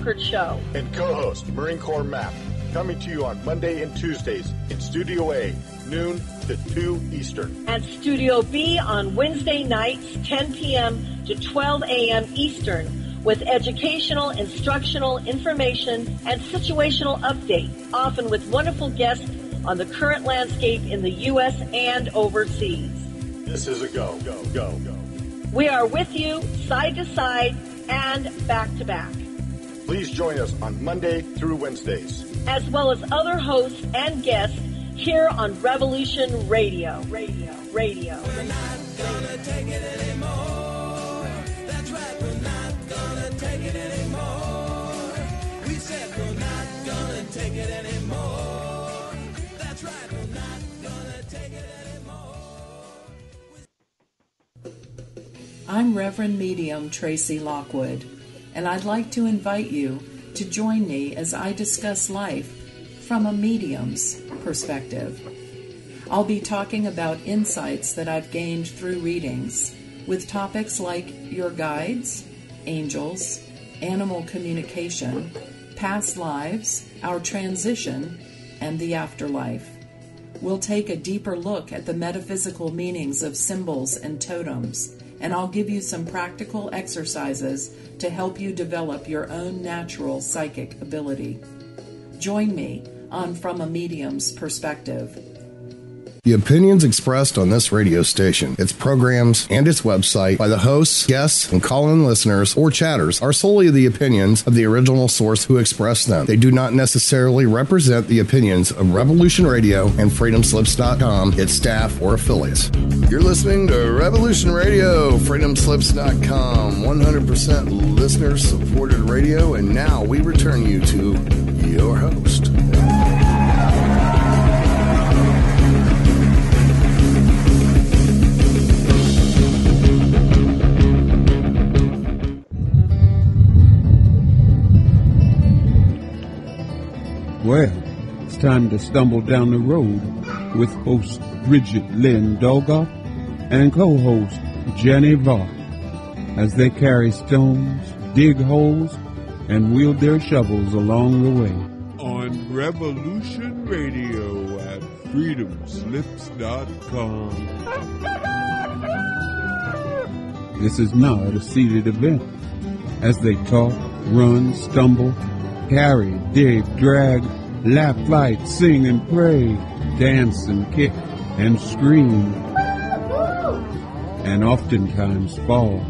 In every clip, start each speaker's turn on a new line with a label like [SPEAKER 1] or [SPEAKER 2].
[SPEAKER 1] Record Show.
[SPEAKER 2] And co-host Marine Corps Map, coming to you on Monday and Tuesdays in Studio A, noon to 2 Eastern.
[SPEAKER 1] And Studio B on Wednesday nights, 10 p.m. to 12 a.m. Eastern, with educational, instructional, information, and situational updates, often with wonderful guests on the current landscape in the U.S. and overseas.
[SPEAKER 2] This is a go.
[SPEAKER 1] We are with you, side to side, and back to back.
[SPEAKER 2] Please join us on Monday through Wednesdays,
[SPEAKER 1] as well as other hosts and guests here on Revolution Radio.
[SPEAKER 3] We're not gonna take it anymore. That's right, we're not gonna take it anymore. We said we're not gonna take it anymore. That's right, we're not gonna take it anymore.
[SPEAKER 4] I'm Reverend Medium Tracy Lockwood, and I'd like to invite you to join me as I discuss life from a medium's perspective. I'll be talking about insights that I've gained through readings, with topics like your guides, angels, animal communication, past lives, our transition, and the afterlife. We'll take a deeper look at the metaphysical meanings of symbols and totems, and I'll give you some practical exercises to help you develop your own natural psychic ability. Join me on From a Medium's Perspective.
[SPEAKER 5] The opinions expressed on this radio station, its programs, and its website by the hosts, guests, and call-in listeners or chatters are solely the opinions of the original source who expressed them. They do not necessarily represent the opinions of Revolution Radio and FreedomSlips.com, its staff, or affiliates. You're listening to Revolution Radio, FreedomSlips.com, 100% listener-supported radio, and now we return you to your host.
[SPEAKER 6] Well, it's time to stumble down the road with host Bridgette Lynn Dolgoff and co-host Jannie Vaught as they carry stones, dig holes, and wield their shovels along the way. On Revolution Radio at freedomslips.com. This is not a seated event. As they talk, run, stumble, carry, dig, drag, laugh, fight, sing and pray, dance and kick and scream, and oftentimes fall.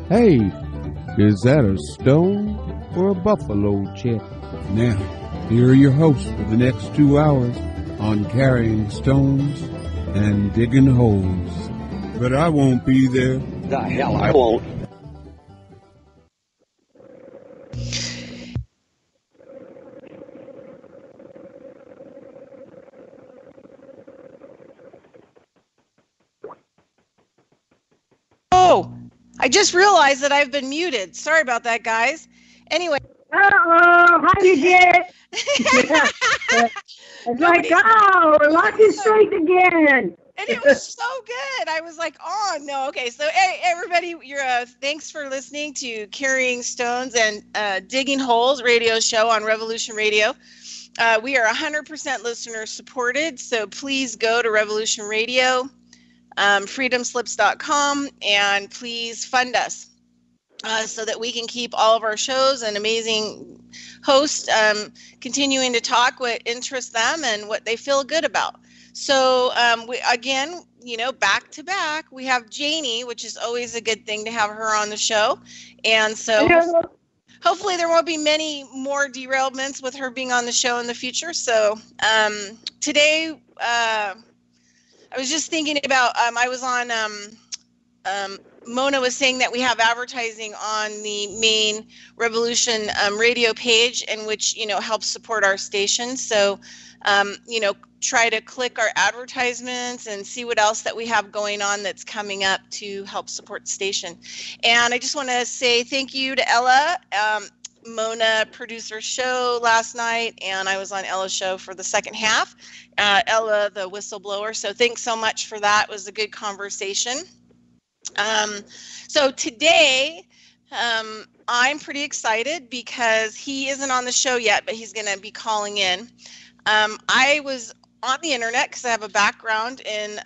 [SPEAKER 6] Hey, is that a stone or a buffalo chip? Now, here are your hosts for the next 2 hours on carrying stones and digging holes. But I won't be there.
[SPEAKER 7] The hell I won't.
[SPEAKER 8] Oh, I just realized that I've been muted. Sorry about that, guys. Anyway.
[SPEAKER 9] Uh-oh, how you get? It's like, oh, we're locking straight again.
[SPEAKER 8] And it was so good. I was like, oh, no. Okay, so hey, everybody, thanks for listening to Carrying Stones and Digging Holes radio show on Revolution Radio. We are 100% listener supported, so please go to Revolution Radio, freedomslips.com, and please fund us so that we can keep all of our shows and amazing hosts continuing to talk what interests them and what they feel good about. So we, again, back to back, we have Jannie, which is always a good thing to have her on the show. And so hopefully there won't be many more derailments with her being on the show in the future. So today, I was just thinking about, I was on, Mona was saying that we have advertising on the main Revolution radio page, in which, helps support our station. So, try to click our advertisements and see what else that we have going on that's coming up to help support the station. And I just want to say thank you to Ella. Mona produced our show last night, and I was on Ella's show for the second half. Ella, the whistleblower. So thanks so much for that. It was a good conversation. So today, I'm pretty excited because he isn't on the show yet, but he's going to be calling in. I was on the internet because I have a background in,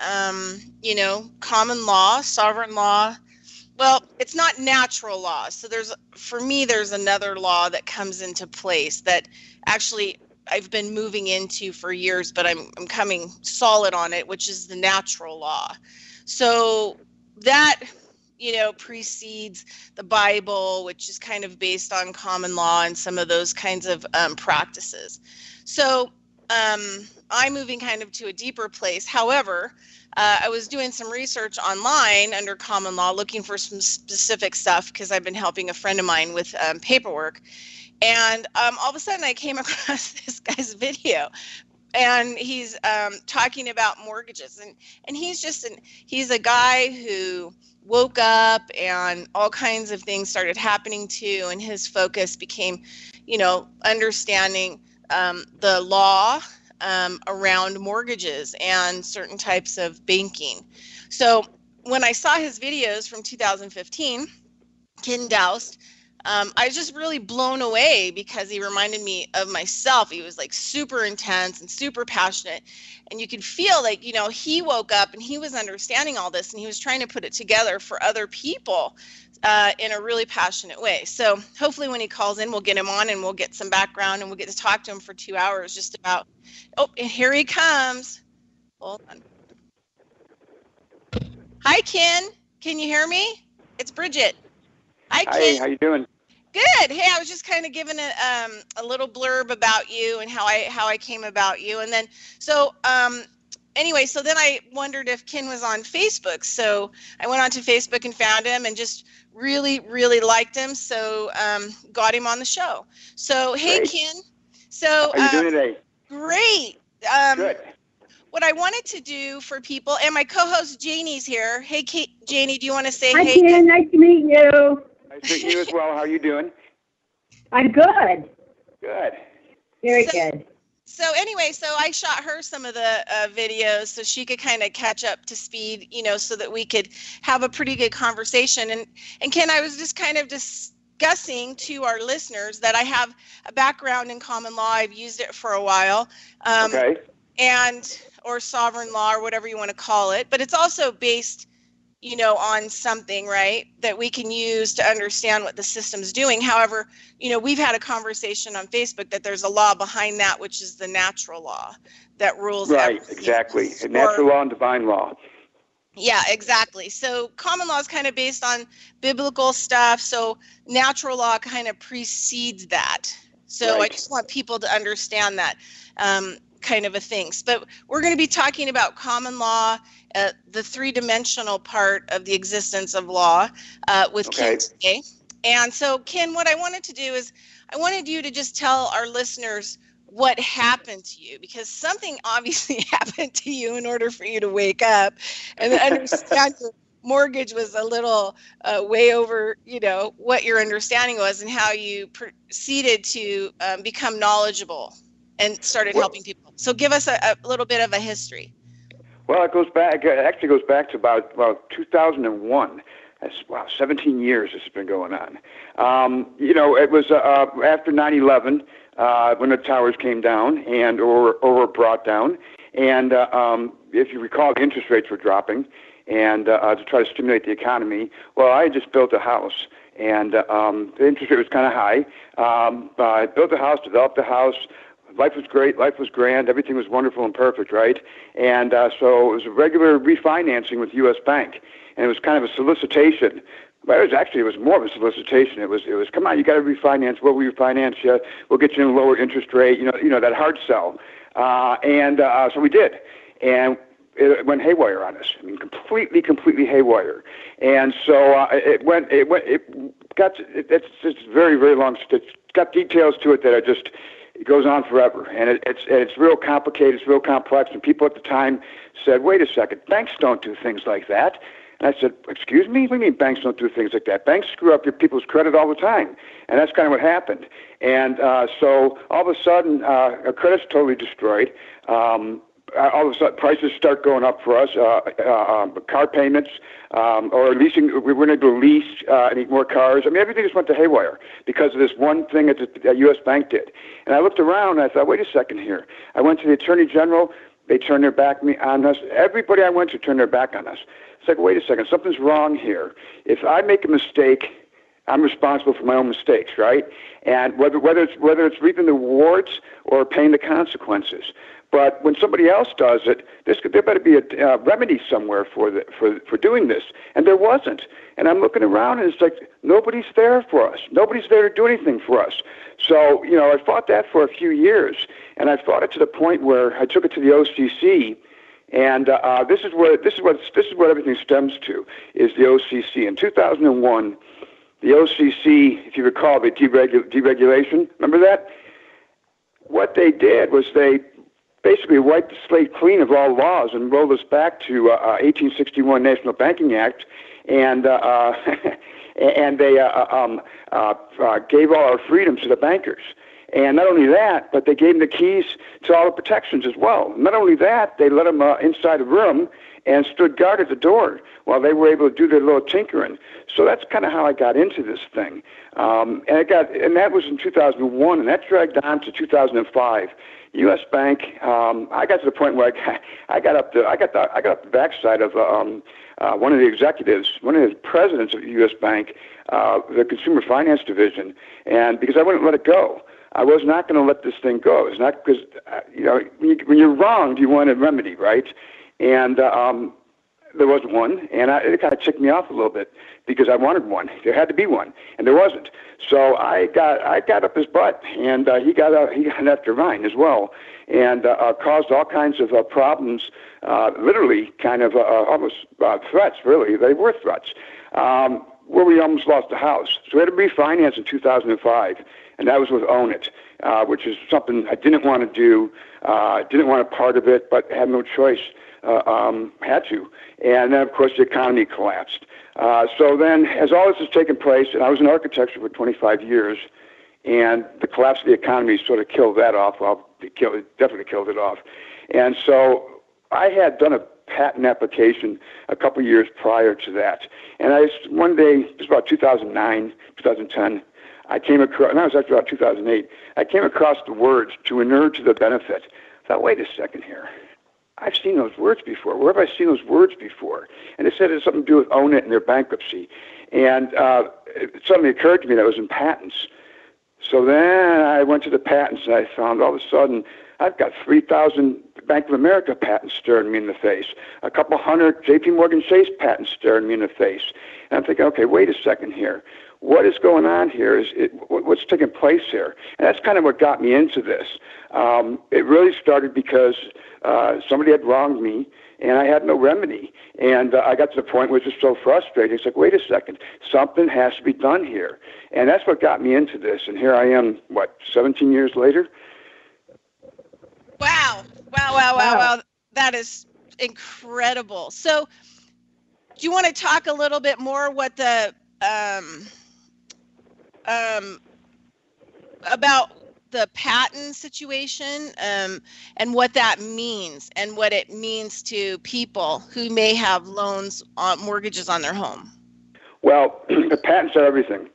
[SPEAKER 8] common law, sovereign law. Well, it's not natural law. So for me, there's another law that comes into place that actually I've been moving into for years, but I'm coming solid on it, which is the natural law. So that, precedes the Bible, which is kind of based on common law and some of those kinds of practices. So I'm moving kind of to a deeper place. However, I was doing some research online under common law, looking for some specific stuff because I've been helping a friend of mine with paperwork. And all of a sudden I came across this guy's video, and he's talking about mortgages. And he's a guy who woke up and all kinds of things started happening to, and his focus became, understanding the law around mortgages and certain types of banking. So when I saw his videos from 2015, Ken Dost, I was just really blown away because he reminded me of myself. He was like super intense and super passionate. And you could feel like, he woke up and he was understanding all this and he was trying to put it together for other people in a really passionate way. So hopefully when he calls in, we'll get him on and we'll get some background and we'll get to talk to him for 2 hours just about, and here he comes. Hold on. Hi, Ken. Can you hear me? It's Bridgette. Hi, Ken.
[SPEAKER 7] Hey, how you doing?
[SPEAKER 8] Good. Hey, I was just kind of giving a little blurb about you and how I came about you, and then anyway, so then I wondered if Ken was on Facebook. So I went onto Facebook and found him, and just really, really liked him. So got him on the show. So hey,
[SPEAKER 7] Great.
[SPEAKER 8] Ken. So
[SPEAKER 7] how you doing today?
[SPEAKER 8] Great.
[SPEAKER 7] Good.
[SPEAKER 8] What I wanted to do for people, and my co-host Janie's here. Hey, Janie, do you want to say
[SPEAKER 9] Hi,
[SPEAKER 8] hey?
[SPEAKER 9] Ken. Nice to meet you.
[SPEAKER 7] Nice to meet you as well. How are you doing?
[SPEAKER 9] I'm good.
[SPEAKER 7] Good.
[SPEAKER 9] Very good.
[SPEAKER 8] So anyway, so I shot her some of the videos so she could kind of catch up to speed, so that we could have a pretty good conversation. And Ken, I was just kind of discussing to our listeners that I have a background in common law. I've used it for a while.
[SPEAKER 7] Okay.
[SPEAKER 8] Or sovereign law, or whatever you want to call it. But it's also based, on something, right, that we can use to understand what the system's doing. However, we've had a conversation on Facebook that there's a law behind that, which is the natural law that rules.
[SPEAKER 7] Right,
[SPEAKER 8] everything.
[SPEAKER 7] exactly. Natural law and divine law.
[SPEAKER 8] Yeah, exactly. So common law is kind of based on biblical stuff. So natural law kind of precedes that. So
[SPEAKER 7] Right.
[SPEAKER 8] I just want people to understand that kind of a thing. But we're going to be talking about common law, the three-dimensional part of the existence of law with Ken today. And so, Ken, what I wanted to do is I wanted you to just tell our listeners what happened to you, because something obviously happened to you in order for you to wake up and understand your mortgage was a little way over, what your understanding was, and how you proceeded to become knowledgeable and started helping people. So give us a little bit of a history.
[SPEAKER 7] Well, it actually goes back to about 2001. That's 17 years this has been going on. It was after 9/11 when the towers came down or were brought down, and if you recall, the interest rates were dropping, and to try to stimulate the economy. Well, I had just built a house, and the interest rate was kind of high. I built a house, developed a house. Life was great. Life was grand. Everything was wonderful and perfect, right? And so it was a regular refinancing with U.S. Bank, and it was kind of a solicitation. But it was more of a solicitation. It was come on, you got to refinance. We'll refinance you. We'll get you in a lower interest rate. That hard sell. So we did, and it went haywire on us. I mean, completely haywire. And so it's just very, very long. It's got details to it that are just. It goes on forever, and it's real complicated, it's real complex, and people at the time said, wait a second, banks don't do things like that. And I said, excuse me? What do you mean banks don't do things like that? Banks screw up your people's credit all the time, and that's kind of what happened. And so all of a sudden, our credit's totally destroyed. all of a sudden prices start going up for us, car payments, or leasing. We weren't able to lease any more cars. I mean, everything just went to haywire because of this one thing that the U.S. Bank did. And I looked around and I thought, wait a second here. I went to the Attorney General. They turned their back on us. Everybody I went to turned their back on us. It's like, wait a second, something's wrong here. If I make a mistake, I'm responsible for my own mistakes, right? And whether it's reaping the rewards or paying the consequences. But when somebody else does it, there better be a remedy somewhere for doing this, and there wasn't. And I'm looking around, and it's like nobody's there for us. Nobody's there to do anything for us. So I fought that for a few years, and I fought it to the point where I took it to the OCC. And this is what everything stems to, is the OCC. In 2001, the OCC, if you recall, the deregulation, remember that? What they did was they basically wiped the slate clean of all laws and rolled us back to 1861 National Banking Act, and and they gave all our freedoms to the bankers. And not only that, but they gave them the keys to all the protections as well. Not only that, they let them inside a room and stood guard at the door while they were able to do their little tinkering. So that's kind of how I got into this thing. And that was in 2001, and that dragged on to 2005. U.S. Bank. I got to the point where I got up the backside of one of the executives, one of the presidents of the U.S. Bank, the Consumer Finance Division, and because I wouldn't let it go. I was not going to let this thing go. It's not because when you're wronged, you want a remedy, right? And there wasn't one, and it kind of ticked me off a little bit because I wanted one. There had to be one, and there wasn't. So I got up his butt, and he got after mine as well, and caused all kinds of problems. Literally, kind of almost threats. Really, they were threats. Where we almost lost the house. So we had to refinance in 2005, and that was with Own It, which is something I didn't want to do, didn't want a part of it, but had no choice. Had to. And then, of course, the economy collapsed. So then, as all this has taken place, and I was in architecture for 25 years, and the collapse of the economy sort of killed that off. Well, it definitely killed it off. And so I had done a patent application a couple years prior to that. And one day, it was about 2009, 2010, I came across, and that was actually about 2008, I came across the words, to inure to the benefit. I thought, wait a second here. I've seen those words before. Where have I seen those words before? And it said it had something to do with Own It and their bankruptcy. And it suddenly occurred to me that it was in patents. So then I went to the patents, and I found all of a sudden I've got 3,000 Bank of America patents staring me in the face, a couple hundred J.P. Morgan Chase patents staring me in the face. And I'm thinking, okay, wait a second here. What is going on here? What's taking place here? And that's kind of what got me into this. It really started because somebody had wronged me, and I had no remedy. And I got to the point where it was just so frustrating. It's like, wait a second, something has to be done here. And that's what got me into this. And here I am, 17 years later?
[SPEAKER 8] Wow. Wow. That is incredible. So do you want to talk a little bit more what the about the patent situation and what that means and what it means to people who may have loans on mortgages on their home?
[SPEAKER 7] Well, the patents are everything.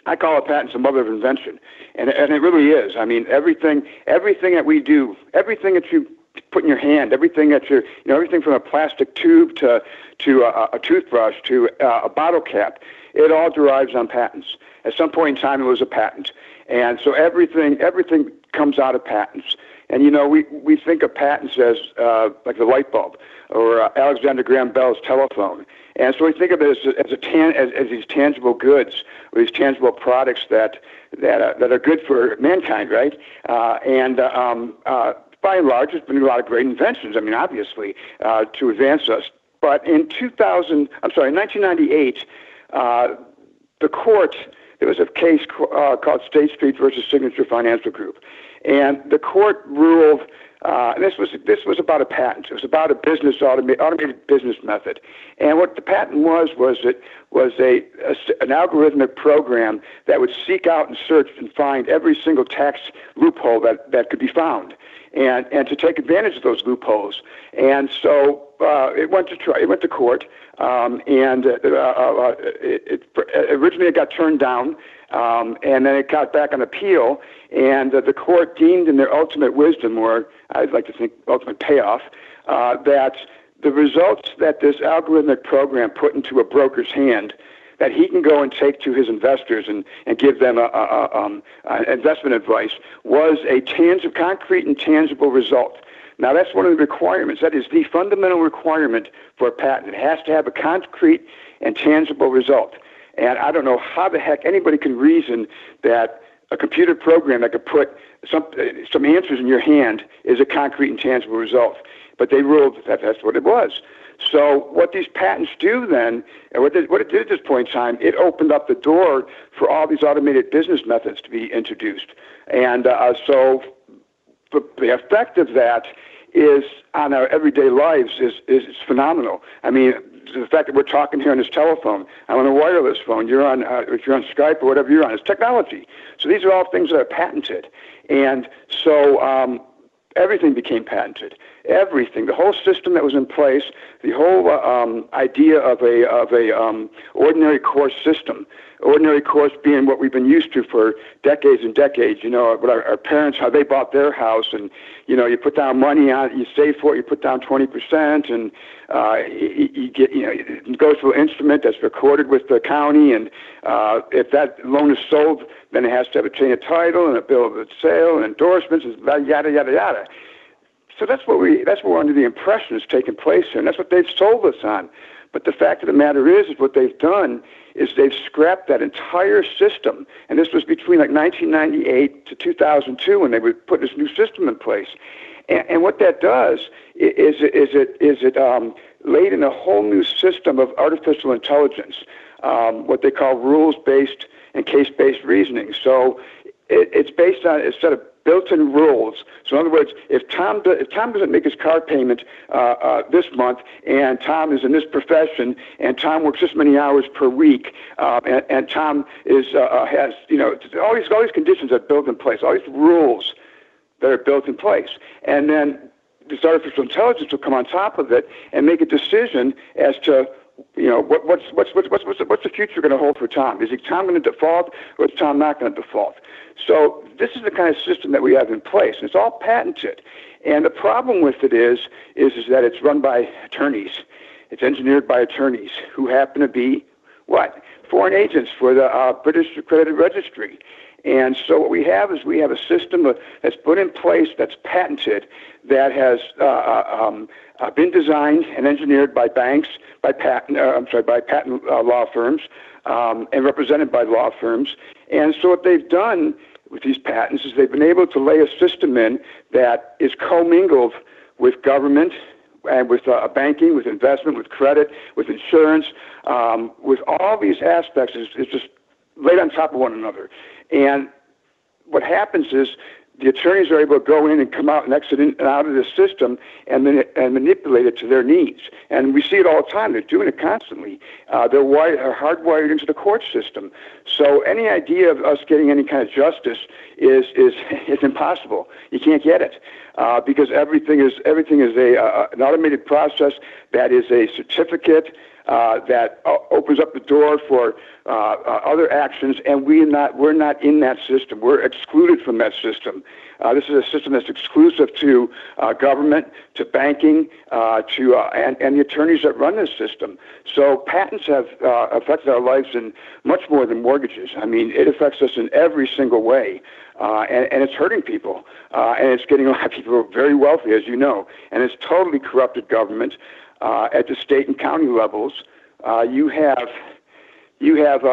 [SPEAKER 7] I call a patent the mother of invention, and it really is. I mean, everything that we do, everything that you put in your hand, everything that everything from a plastic tube to a toothbrush to a bottle cap, it all derives on patents. At some point in time, it was a patent, and so everything comes out of patents. And we think of patents as like the light bulb or Alexander Graham Bell's telephone. And so we think of it as these tangible goods or these tangible products that are good for mankind, right? And by and large, there's been a lot of great inventions. I mean, obviously, to advance us. But in 1998, the court, there was a case called State Street versus Signature Financial Group. And the court ruled, and this was about a patent. It was about a automated business method. And what the patent was an algorithmic program that would seek out and search and find every single tax loophole that could be found, and to take advantage of those loopholes. And so it went to court, and originally it got turned down, and then it got back on appeal, and the court deemed in their ultimate wisdom, or I'd like to think ultimate payoff, that the results that this algorithmic program put into a broker's hand, that he can go and take to his investors and give them investment advice, was a concrete and tangible result. Now, that's one of the requirements. That is the fundamental requirement for a patent. It has to have a concrete and tangible result. And I don't know how the heck anybody can reason that a computer program that could put some answers in your hand is a concrete and tangible result. But they ruled that that's what it was. So what these patents do then, and what it did at this point in time, it opened up the door for all these automated business methods to be introduced. And so the effect of that is on our everyday lives is phenomenal. I mean, the fact that we're talking here on this telephone, I'm on a wireless phone, you're on if you're on Skype or whatever you're on, it's technology. So these are all things that are patented. And so everything became patented. Everything, the whole system that was in place, the whole idea of a ordinary course system. Ordinary course being what we've been used to for decades and decades. You know, what our parents, how they bought their house, and you put down money on it, you save for it, you put down 20%, and you get, it goes to an instrument that's recorded with the county, and if that loan is sold, then it has to have a chain of title and a bill of sale and endorsements, and yada yada yada. So that's what we're under the impression is taking place here, and that's what they've sold us on. But the fact of the matter is what they've done is they've scrapped that entire system, and this was between like 1998 to 2002 when they would put this new system in place. And what that does is it laid in a whole new system of artificial intelligence, what they call rules-based and case-based reasoning. So it's based on a set of built-in rules. So in other words, if Tom doesn't make his car payment this month, and Tom is in this profession, and Tom works this many hours per week, and Tom has all these conditions that are built in place, all these rules that are built in place, and then this artificial intelligence will come on top of it and make a decision as to what's the future going to hold for Tom? Is Tom going to default, or is Tom not going to default? So this is the kind of system that we have in place, and it's all patented. And the problem with it is that it's run by attorneys. It's engineered by attorneys who happen to be what? Foreign agents for the British Accredited Registry. And so what we have is a system that's put in place, that's patented, that has been designed and engineered by banks, by patent law firms, and represented by law firms. And so what they've done with these patents is they've been able to lay a system in that is commingled with government and with banking, with investment, with credit, with insurance, with all these aspects is just laid on top of one another. And what happens is the attorneys are able to go in and come out and exit in and out of the system and manipulate it to their needs. And we see it all the time. They're doing it constantly. They're hardwired into the court system. So any idea of us getting any kind of justice is impossible. You can't get it because everything is an automated process that is a certificate that opens up the door for other actions, and we're not in that system. We're excluded from that system. This is a system that's exclusive to government, to banking, and the attorneys that run this system. So patents have affected our lives in much more than mortgages. I mean, it affects us in every single way, and it's hurting people, and it's getting a lot of people very wealthy, as you know, and it's totally corrupted government. At the state and county levels, you have years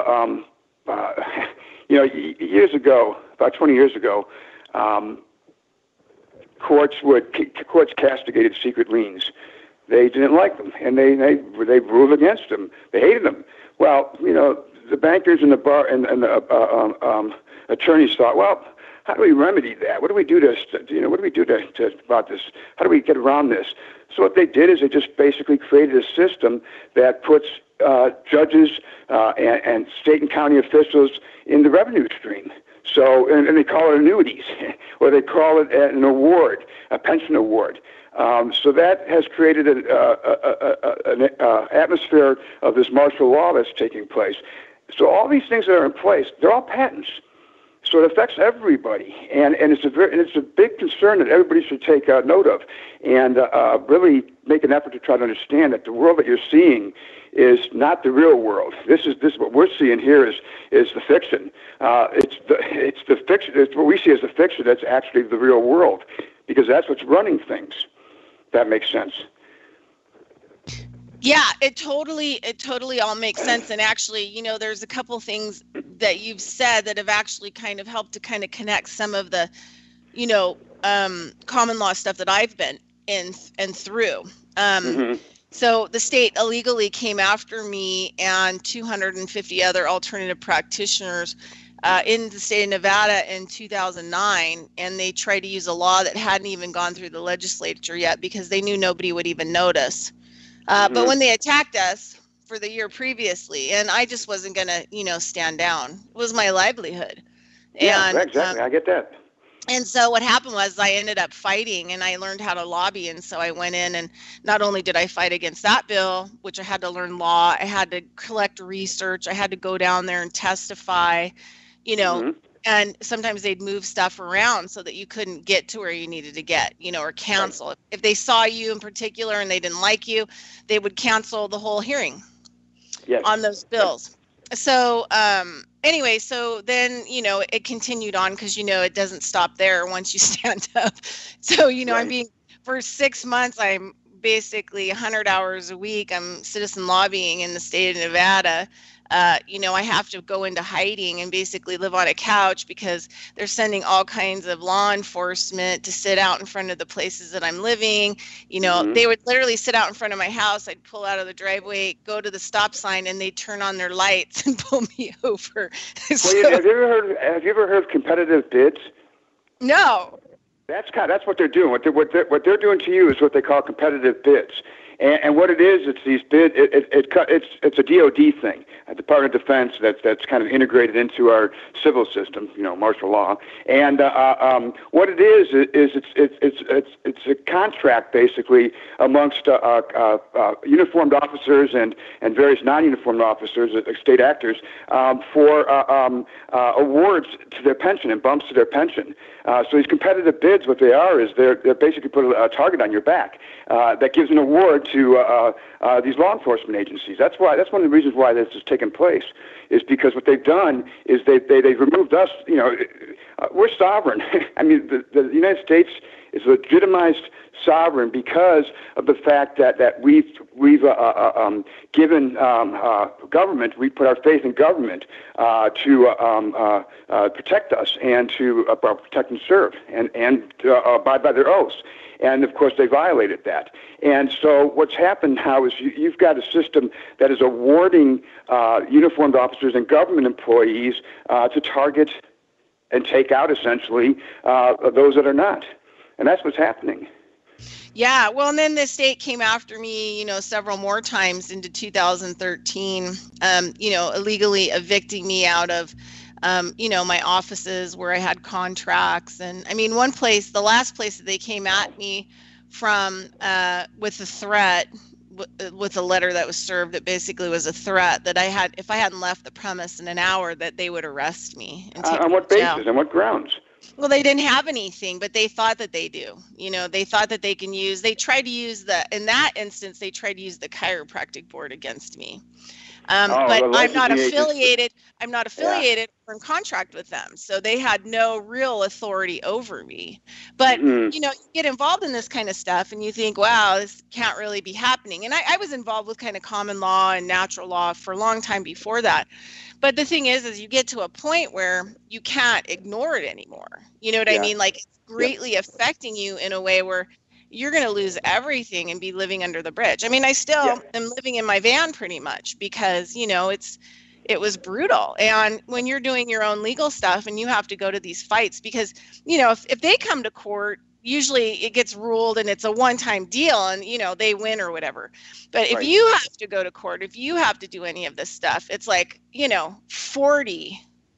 [SPEAKER 7] ago, about 20 years ago, courts castigated secret liens. They didn't like them, and they ruled against them. They hated them. Well, the bankers and the bar and the attorneys thought, well, how do we remedy that? What do we do about this? How do we get around this? So what they did is they just basically created a system that puts judges and state and county officials in the revenue stream. So, and they call it annuities, or they call it an award, a pension award. So that has created an atmosphere of this martial law that's taking place. So all these things that are in place, they're all patents. So it affects everybody, and it's a big concern that everybody should take note of, and really make an effort to try to understand that the world that you're seeing is not the real world. This is what we're seeing here is the fiction. It's the fiction. It's what we see as the fiction. That's actually the real world, because that's what's running things. If that makes sense.
[SPEAKER 8] Yeah, it totally all makes sense. And actually, you know, there's a couple things that you've said that have actually kind of helped to kind of connect some of the, you know, common law stuff that I've been in and through. So the state illegally came after me and 250 other alternative practitioners in the state of Nevada in 2009, and they tried to use a law that hadn't even gone through the legislature yet because they knew nobody would even notice. But when they attacked us for the year previously, and I just wasn't going to, you know, stand down. It was my livelihood.
[SPEAKER 7] Yeah,
[SPEAKER 8] and,
[SPEAKER 7] exactly. I get that.
[SPEAKER 8] And so what happened was I ended up fighting, and I learned how to lobby. And so I went in, and not only did I fight against that bill, which I had to learn law, I had to collect research, I had to go down there and testify, you know, and sometimes they'd move stuff around so that you couldn't get to where you needed to get, you know, or cancel. Right. If they saw you in particular and they didn't like you, they would cancel the whole hearing on those bills. So anyway, so then, you know, it continued on because, you know, it doesn't stop there once you stand up. So, you know, for 6 months, I'm basically 100 hours a week. I'm citizen lobbying in the state of Nevada. You know, I have to go into hiding and basically live on a couch because they're sending all kinds of law enforcement to sit out in front of the places that I'm living. You know, they would literally sit out in front of my house. I'd pull out of the driveway, go to the stop sign, and they'd turn on their lights and pull me over.
[SPEAKER 7] Well, have you ever heard of competitive bids?
[SPEAKER 8] No.
[SPEAKER 7] That's what they're doing. What they're doing to you is what they call competitive bids. And what it is, it's these bids. It's a DOD thing, a Department of Defense that's kind of integrated into our civil system, you know, martial law. And what it is it's a contract basically amongst uniformed officers and various non-uniformed officers, state actors, for awards to their pension and bumps to their pension. So these competitive bids, what they are is they're basically put a target on your back that gives an award to these law enforcement agencies. That's one of the reasons why this has taken place, is because what they've done is they've removed us. You know, we're sovereign. I mean, the United States is legitimized sovereign because of the fact that we've given government. We put our faith in government to protect us and to protect and serve and abide by their oaths. And, of course, they violated that. And so what's happened now is you've got a system that is awarding uniformed officers and government employees to target and take out, essentially, those that are not. And that's what's happening.
[SPEAKER 8] Yeah, well, and then the state came after me, you know, several more times into 2013, you know, illegally evicting me out of you know, my offices where I had contracts. And I mean, the last place that they came at me from with a threat, with a letter that was served that basically was a threat that if I hadn't left the premise in an hour, that they would arrest me. And take
[SPEAKER 7] on what basis? On what grounds?
[SPEAKER 8] Well, they didn't have anything, but they thought that they do. You know, they thought that they can use, they tried to use in that instance, they tried to use the chiropractic board against me. But I'm not affiliated. I'm not affiliated or in contract with them. So they had no real authority over me. But, you know, you get involved in this kind of stuff and you think, wow, this can't really be happening. And I was involved with kind of common law and natural law for a long time before that. But the thing is you get to a point where you can't ignore it anymore. You know what I mean? Like, it's greatly affecting you in a way where you're going to lose everything and be living under the bridge. I mean, I still am living in my van pretty much because, you know, it's it was brutal. And when you're doing your own legal stuff and you have to go to these fights, because, if they come to court, usually it gets ruled and it's a one-time deal and, they win or whatever. But if you have to go to court, if you have to do any of this stuff, it's like,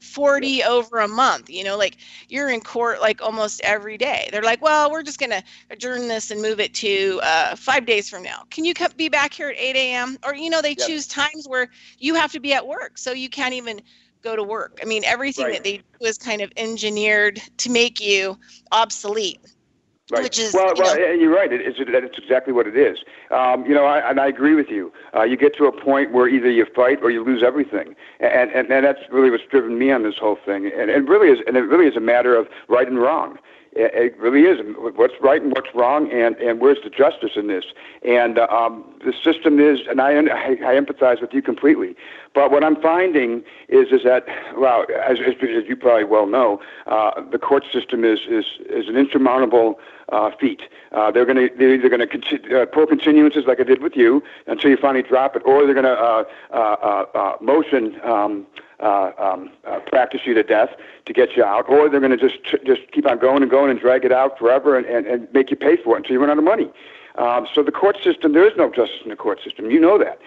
[SPEAKER 8] 40 over a month, like you're in court like almost every day. They're like, well, we're just going to adjourn this and move it to 5 days from now. Can you be back here at 8 a.m.? Or, they choose times where you have to be at work, so you can't even go to work. I mean, everything that they do is kind of engineered to make you obsolete.
[SPEAKER 7] Right.
[SPEAKER 8] Which is,
[SPEAKER 7] well, you're right. It's exactly what it is. I agree with you. You get to a point where either you fight or you lose everything, and that's really what's driven me on this whole thing. And it really is a matter of right and wrong. It really is. What's right and what's wrong, and where's the justice in this? And the system is, and I empathize with you completely. But what I'm finding is that, well, as you probably well know, the court system is an insurmountable feat. They're either going to pull continuances like I did with you until you finally drop it, or they're going to motion practice you to death to get you out, or they're going to just keep on going and drag it out forever and make you pay for it until you run out of money. So the court system, there is no justice in the court system. You know that.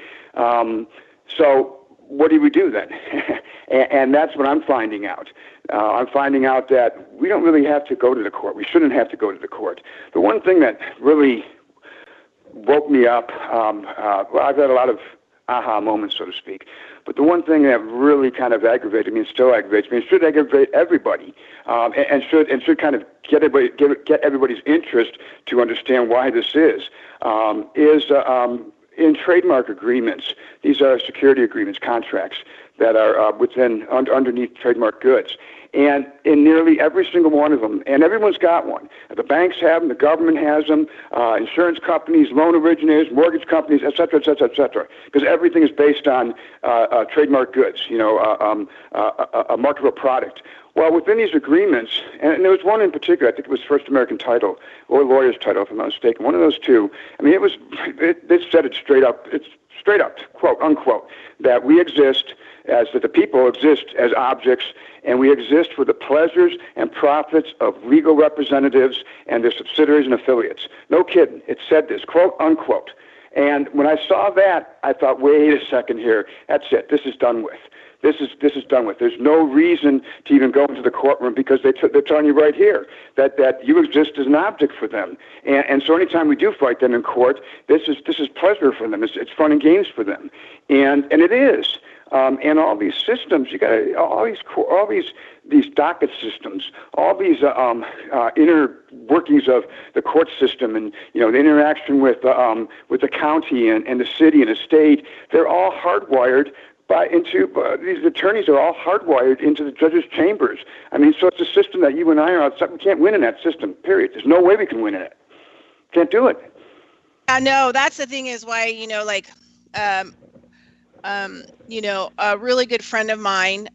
[SPEAKER 7] So what do we do then? and that's what I'm finding out. I'm finding out that we don't really have to go to the court. We shouldn't have to go to the court. The one thing that really woke me up, well, I've had a lot of aha moments, so to speak. But the one thing that really kind of aggravated me and still aggravates me, and should aggravate everybody, and should kind of get everybody's interest to understand why this is in trademark agreements. These are security agreements, contracts that are underneath trademark goods. And in nearly every single one of them, and everyone's got one. The banks have them, the government has them, insurance companies, loan originators, mortgage companies, et cetera, et cetera, et cetera. Because everything is based on trademark goods, a marketable product. Well, within these agreements, and there was one in particular, I think it was First American Title or Lawyer's Title, if I'm not mistaken, one of those two. I mean, they said it straight up, quote, unquote, that we exist that the people exist as objects, and we exist for the pleasures and profits of legal representatives and their subsidiaries and affiliates. No kidding. It said this, quote, unquote. And when I saw that, I thought, wait a second here. That's it. This is done with. This is done with. There's no reason to even go into the courtroom because they're telling you right here that you exist as an object for them. And so anytime we do fight them in court, this is pleasure for them. It's fun and games for them. And it is. And all these systems, you got all these docket systems, all these inner workings of the court system, and the interaction with the county and the city and the state. They're all hardwired these attorneys are all hardwired into the judges' chambers. I mean, so it's a system that you and I are outside. We can't win in that system. Period. There's no way we can win in it. Can't do it.
[SPEAKER 8] I know that's the thing is why a really good friend of mine,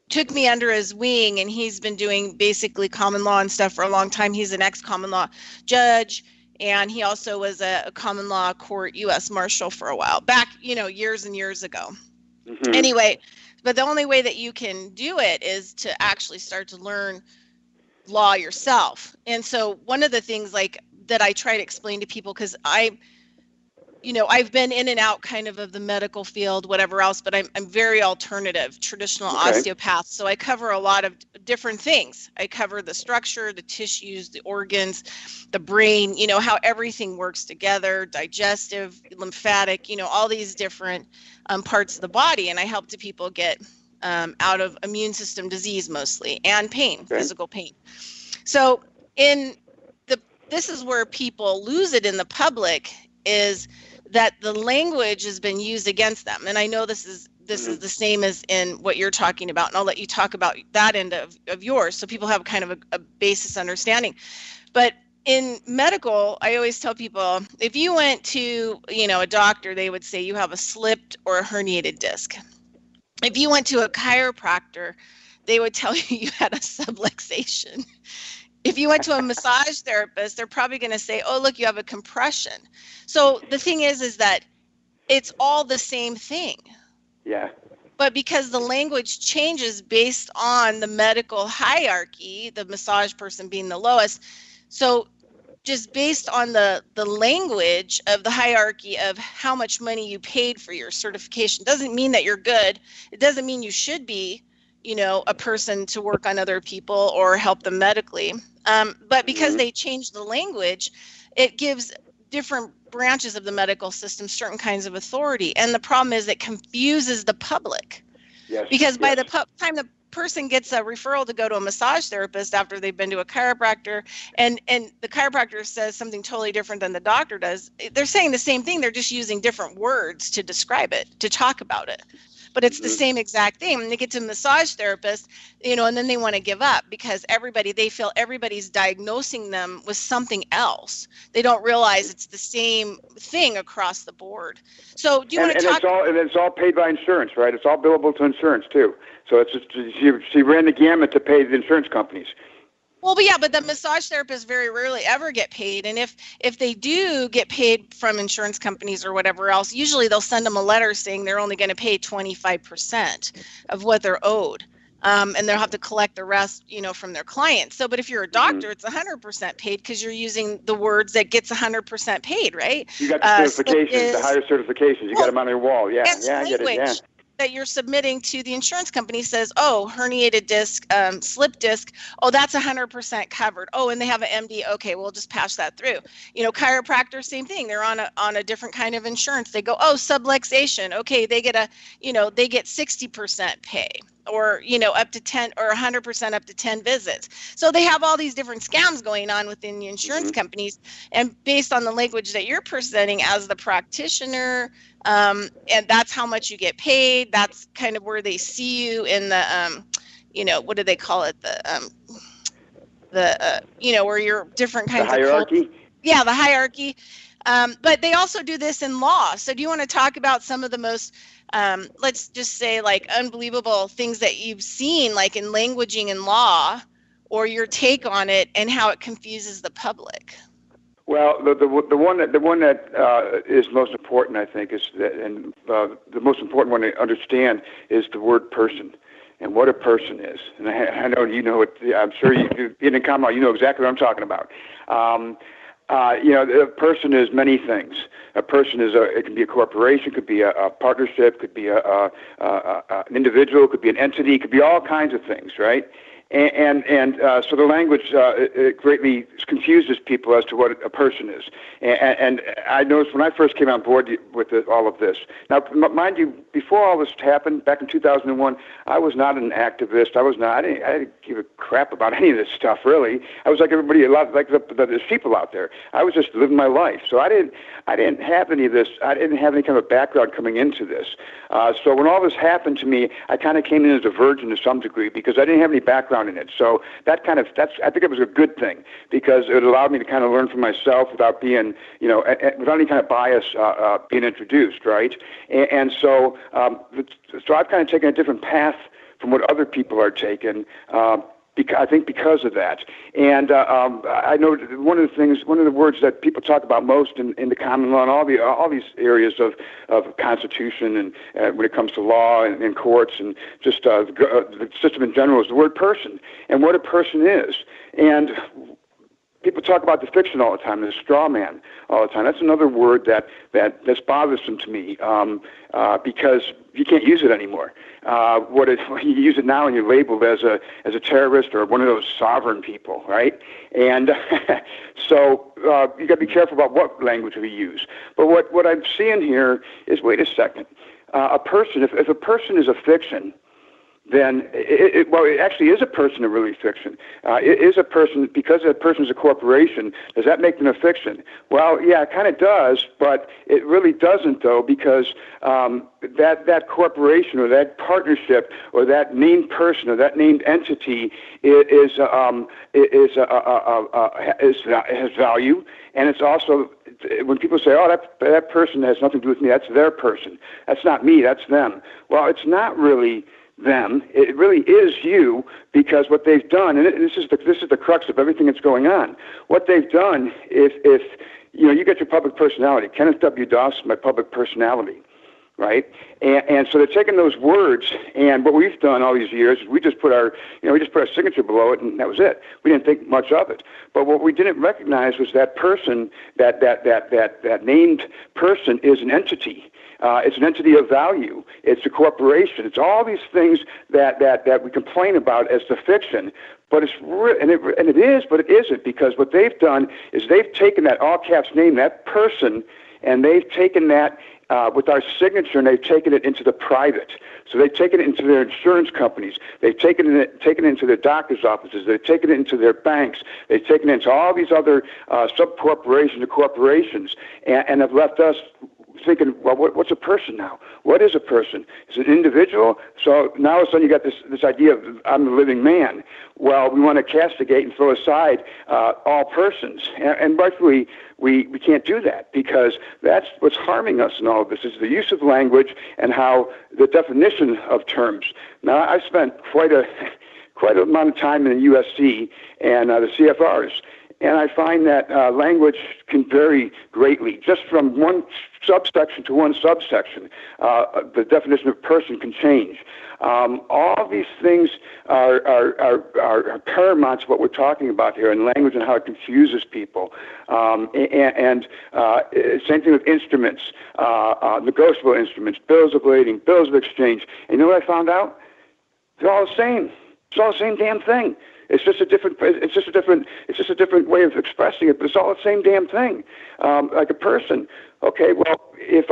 [SPEAKER 8] took me under his wing, and he's been doing basically common law and stuff for a long time. He's an ex-common law judge, and he also was a common law court U.S. Marshal for a while back, years and years ago. Mm-hmm. Anyway, but the only way that you can do it is to actually start to learn law yourself. And so one of the things that I try to explain to people, because I've been in and out kind of the medical field, whatever else, but I'm very alternative, traditional osteopath. So I cover a lot of different things. I cover the structure, the tissues, the organs, the brain, how everything works together, digestive, lymphatic, all these different parts of the body. And I help the people get out of immune system disease mostly, and pain, physical pain. So this is where people lose it in the public, is that the language has been used against them. And I know this is the same as in what you're talking about, and I'll let you talk about that end of yours so people have kind of a basis understanding. But in medical, I always tell people, if you went to, a doctor, they would say you have a slipped or a herniated disc. If you went to a chiropractor, they would tell you you had a subluxation. If you went to a massage therapist, they're probably going to say, oh, look, you have a compression. So the thing is that it's all the same thing.
[SPEAKER 7] Yeah.
[SPEAKER 8] But because the language changes based on the medical hierarchy, the massage person being the lowest, so just based on the language of the hierarchy of how much money you paid for your certification doesn't mean that you're good. It doesn't mean you should be, a person to work on other people or help them medically. But because they changed the language, it gives different branches of the medical system certain kinds of authority. And the problem is it confuses the public.
[SPEAKER 7] Yes.
[SPEAKER 8] Because by the time the person gets a referral to go to a massage therapist after they've been to a chiropractor, and the chiropractor says something totally different than the doctor does, they're saying the same thing. They're just using different words to describe it, to talk about it. But it's the same exact thing. When they get to a massage therapist, and then they want to give up because they feel everybody's diagnosing them with something else. They don't realize it's the same thing across the board. So do you want to talk?
[SPEAKER 7] It's all paid by insurance, right? It's all billable to insurance too. So it's just, she ran the gamut to pay the insurance companies.
[SPEAKER 8] Well, but the massage therapists very rarely ever get paid. And if they do get paid from insurance companies or whatever else, usually they'll send them a letter saying they're only going to pay 25% of what they're owed. And they'll have to collect the rest, from their clients. So, but if you're a doctor, it's 100% paid because you're using the words that gets 100% paid, right?
[SPEAKER 7] You got the certifications, the higher certifications. You got them on your wall. Yeah, I get it. Yeah.
[SPEAKER 8] That you're submitting to the insurance company says, herniated disc, slip disc, that's 100% covered. And they have an MD. Okay, we'll just pass that through. Chiropractor, same thing. They're on a different kind of insurance. They go, subluxation. Okay, they get they get 60% pay, or up to 10 or 100% up to 10 visits. So they have all these different scams going on within the insurance companies, and based on the language that you're presenting as the practitioner, and that's how much you get paid. That's kind of where they see you in the, what do they call it? Where you're different kinds
[SPEAKER 7] of hierarchy.
[SPEAKER 8] Yeah, the hierarchy. But they also do this in law. So do you want to talk about some of the most, let's just say, like, unbelievable things that you've seen, like in languaging in law, or your take on it and how it confuses the public?
[SPEAKER 7] Well, the one that is most important, I think, is that, and the most important one to understand is the word person and what a person is. And I know you know it. I'm sure you in Commonwealth, you know exactly what I'm talking about. A person is many things. A person it can be a corporation, could be a partnership, could be an individual, could be an entity, could be all kinds of things, right? And so the language it greatly confuses people as to what a person is. And I noticed when I first came on board with all of this. Now, mind you, before all this happened, back in 2001, I was not an activist. I didn't give a crap about any of this stuff, really. I was like everybody, like there's people out there. I was just living my life. So I didn't have any of this. I didn't have any kind of background coming into this. So when all this happened to me, I kind of came in as a virgin to some degree because I didn't have any background in it. So I think it was a good thing because it allowed me to kind of learn for myself without being, without any kind of bias being introduced, right? And so I've kind of taken a different path from what other people are taking. I think because of that. And I know one of the words that people talk about most in the common law and all these areas of Constitution and when it comes to law and in courts and just the system in general is the word person and what a person is. And people talk about the fiction all the time, the straw man all the time. That's another word that's bothersome to me because you can't use it anymore. You use it now and you're labeled as a terrorist or one of those sovereign people, right? And so you got to be careful about what language we use. But what I'm seeing here is, wait a second, a person. If a person is a fiction, then it actually is a person, a really fiction. It is a person, because that person is a corporation, does that make them a fiction? Well, yeah, it kind of does, but it really doesn't, though, because that corporation or that partnership or that named person or that named entity has value, and it's also, when people say, that person has nothing to do with me, that's their person. That's not me, that's them. Well, it's not really them. It really is you, because what they've done, and this is the crux of everything that's going on. What they've done, if you get your public personality. Kenneth W. Dost is my public personality. right? And so they're taking those words, and what we've done all these years is we just put our signature below it, and that was it. We didn't think much of it. But what we didn't recognize was that person, that named person is an entity. It's an entity of value. It's a corporation. It's all these things that we complain about as the fiction. But it's and it is, but it isn't, because what they've done is they've taken that all caps name, that person, and they've taken that with our signature, and they've taken it into the private. So they've taken it into their insurance companies. They've taken it into their doctor's offices. They've taken it into their banks. They've taken it into all these other sub-corporations and corporations, and have left us thinking, well, what's a person now? What is a person? Is it an individual? So now all of a sudden you got this idea of I'm the living man. Well, we want to castigate and throw aside all persons. And rightfully, we can't do that, because that's what's harming us in all of this, is the use of language and how the definition of terms. Now, I've spent quite a amount of time in the USC and the CFRs, and I find that language can vary greatly, just from one subsection to one subsection. The definition of person can change. All these things are paramount to what we're talking about here in language and how it confuses people. And same thing with instruments, negotiable instruments, bills of lading, bills of exchange. And you know what I found out? They're all the same. It's all the same damn thing. It's just a different way of expressing it, but it's all the same damn thing. Like a person. Okay, well, if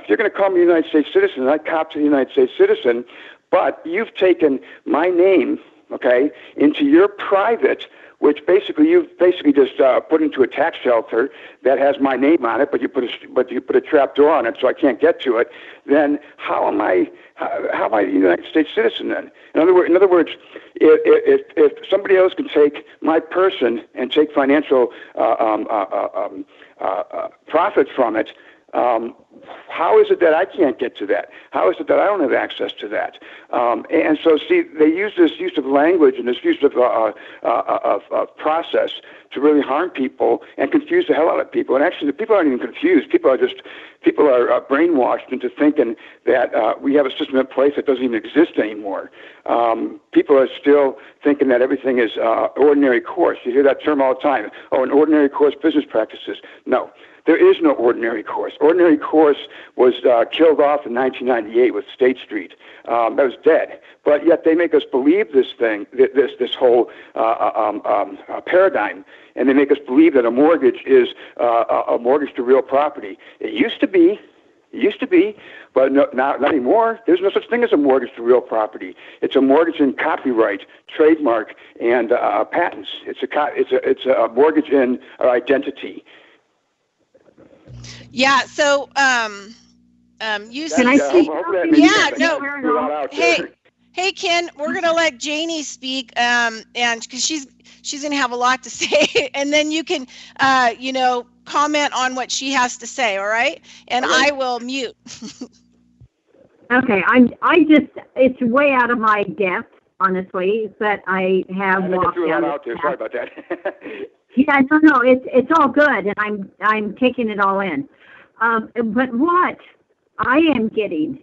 [SPEAKER 7] you're going to call me a United States citizen, I cop to the United States citizen, but you've taken my name, okay, into your private, which you've just put into a tax shelter that has my name on it, but you put a trap door on it so I can't get to it. Then how am I a United States citizen then? In other words, if somebody else can take my person and take financial profit from it, how is it that I can't get to that? How is it that I don't have access to that? And so, see, they use this use of language and this use of process to really harm people and confuse the hell out of people. And actually, the people aren't even confused. People are brainwashed into thinking that we have a system in place that doesn't even exist anymore. People are still thinking that everything is ordinary course. You hear that term all the time. Oh, an ordinary course business practices. No. There is no ordinary course. Ordinary course was killed off in 1998 with State Street. That was dead. But yet they make us believe this thing, this whole paradigm, and they make us believe that a mortgage is a mortgage to real property. It used to be, but no, not anymore. There's no such thing as a mortgage to real property. It's a mortgage in copyright, trademark, and patents. It's a mortgage in identity.
[SPEAKER 8] Yeah. So, you
[SPEAKER 9] Can I speak?
[SPEAKER 8] Yeah. No. Hey, Ken. We're gonna let Jannie speak, and because she's gonna have a lot to say, and then you can, comment on what she has to say. All right. And I will mute.
[SPEAKER 9] Okay. It's way out of my depth, honestly, but I have walked down.
[SPEAKER 7] Sorry about that.
[SPEAKER 9] Yeah, no, it's all good, and I'm taking it all in. But what I am getting,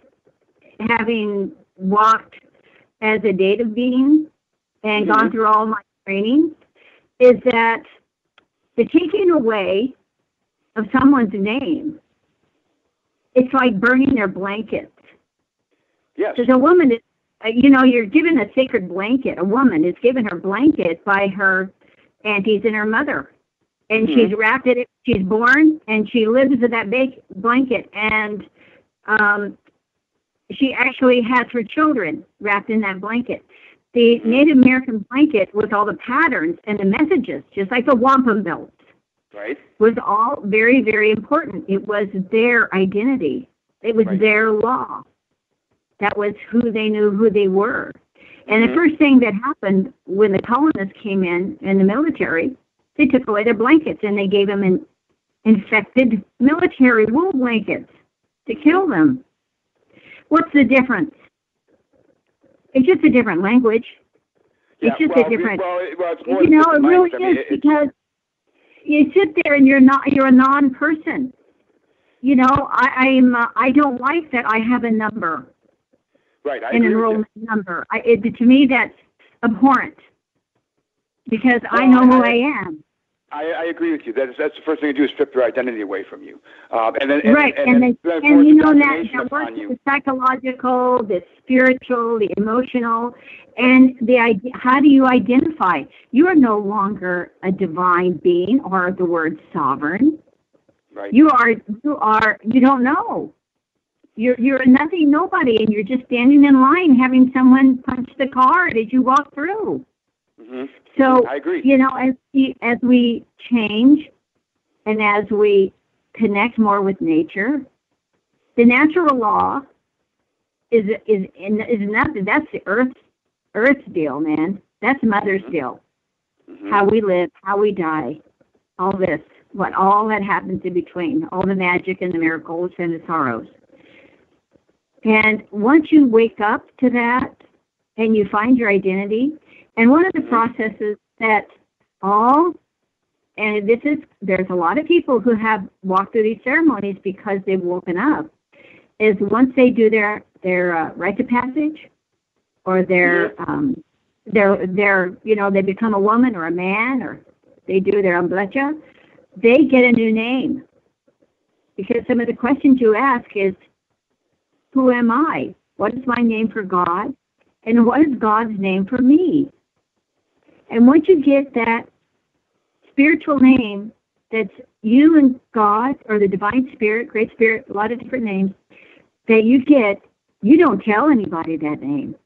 [SPEAKER 9] having walked as a data being and gone through all my training, is that the taking away of someone's name, it's like burning their blankets.
[SPEAKER 7] Yes.
[SPEAKER 9] Because a woman is, you're given a sacred blanket. A woman is given her blanket by her aunties and her mother, and she's wrapped in it. She's born, and she lives in that blanket, and she actually has her children wrapped in that blanket. The Native American blanket with all the patterns and the messages, just like the wampum belts,
[SPEAKER 7] right,
[SPEAKER 9] was all very, very important. It was their identity. It was their law. That was who they knew who they were. And the first thing that happened when the colonists came in the military, they took away their blankets and they gave them infected military wool blankets to kill them. What's the difference? It's just a different language. It's just a different. It really is, because you sit there and you're a non-person. I don't like that I have a number.
[SPEAKER 7] Right,
[SPEAKER 9] an enrollment number. To me, that's abhorrent because I know who I am.
[SPEAKER 7] I agree with you. That's the first thing you do is strip your identity away from you, and then
[SPEAKER 9] that works the psychological, the spiritual, the emotional, and how do you identify? You are no longer a divine being or the word sovereign.
[SPEAKER 7] Right.
[SPEAKER 9] You don't know. You're a nothing, nobody, and you're just standing in line having someone punch the card as you walk through.
[SPEAKER 7] Mm-hmm.
[SPEAKER 9] So,
[SPEAKER 7] I agree.
[SPEAKER 9] As we change and as we connect more with nature, the natural law is nothing. That's the Earth's deal, man. That's Mother's deal. Mm-hmm. How we live, how we die, all this, all that happens in between, all the magic and the miracles and the sorrows. And once you wake up to that and you find your identity, and one of the processes that there's a lot of people who have walked through these ceremonies because they've woken up, is once they do their rite of passage, or they become a woman or a man, or they do their amblecha, they get a new name. Because some of the questions you ask is, who am I? What is my name for God? And what is God's name for me? And once you get that spiritual name that's you and God, or the divine spirit, great spirit, a lot of different names, that you get, you don't tell anybody that name.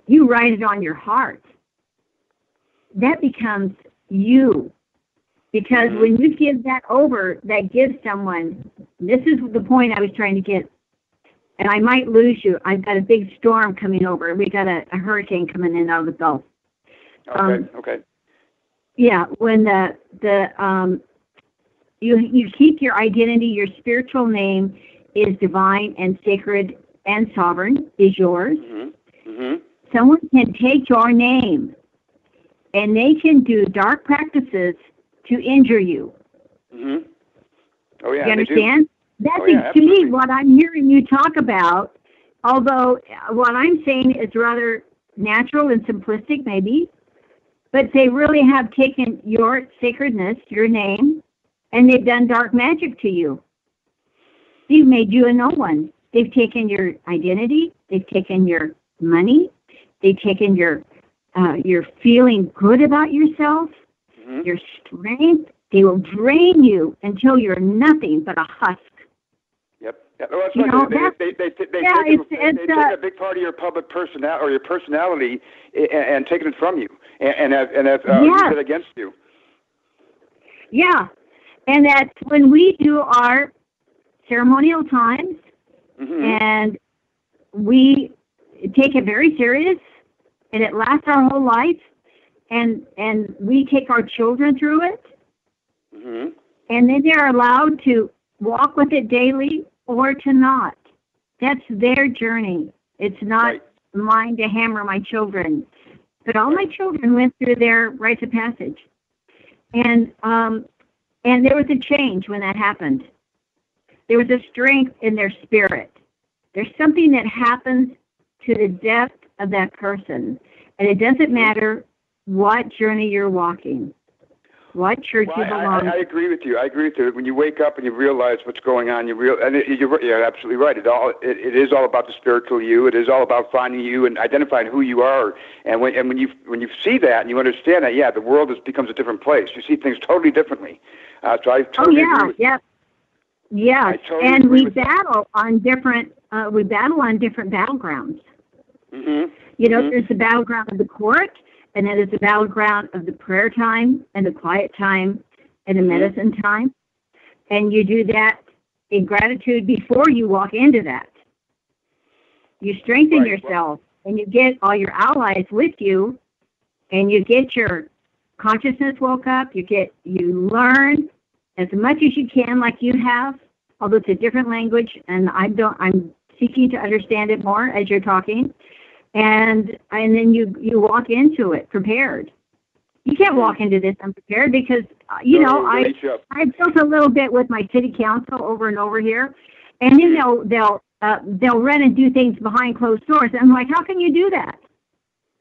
[SPEAKER 9] You write it on your heart. That becomes you. Because when you give that over, that gives someone, this is the point I was trying to get, and I might lose you. I've got a big storm coming over. We got a hurricane coming in out of the Gulf.
[SPEAKER 7] Okay.
[SPEAKER 9] Yeah, when you keep your identity, your spiritual name is divine and sacred and sovereign, is yours.
[SPEAKER 7] Mm-hmm. Mm-hmm.
[SPEAKER 9] Someone can take your name and they can do dark practices to injure you.
[SPEAKER 7] Mm-hmm. Oh yeah,
[SPEAKER 9] you understand? That's to me what I'm hearing you talk about, although what I'm saying is rather natural and simplistic maybe, but they really have taken your sacredness, your name, and they've done dark magic to you. They've made you a no one. They've taken your identity, they've taken your money, they've taken your feeling good about yourself, your strength. They will drain you until you're nothing but a husk.
[SPEAKER 7] Yeah, well, they take a big part of your public personality or your personality and taken it from you and have used it against you.
[SPEAKER 9] Yeah, and that's when we do our ceremonial times, and we take it very serious, and it lasts our whole life, and we take our children through it, and then they're allowed to walk with it daily or to not. That's their journey. It's not mine to hammer my children. But all my children went through their rites of passage. And there was a change when that happened. There was a strength in their spirit. There's something that happens to the depth of that person. And it doesn't matter what journey you're walking, what church you belong to.
[SPEAKER 7] I agree with you. When you wake up and you realize what's going on, you're absolutely right. It is all about the spiritual you. It is all about finding you and identifying who you are. And when you see that and you understand that, the world becomes a different place. You see things totally differently. So I totally agree with you.
[SPEAKER 9] Yes, totally and we battle on different battlegrounds. There's the battleground of the court, and then there's the battleground of the prayer time and the quiet time and the medicine time. And you do that in gratitude before you walk into that. You strengthen yourself, and you get all your allies with you, and you get your consciousness woke up. You learn as much as you can, like you have, although it's a different language, and I'm seeking to understand it more as you're talking. And then you walk into it prepared. You can't walk into this unprepared because, I've built a little bit with my city council over and over here, and then they'll run and do things behind closed doors. And I'm like, how can you do that?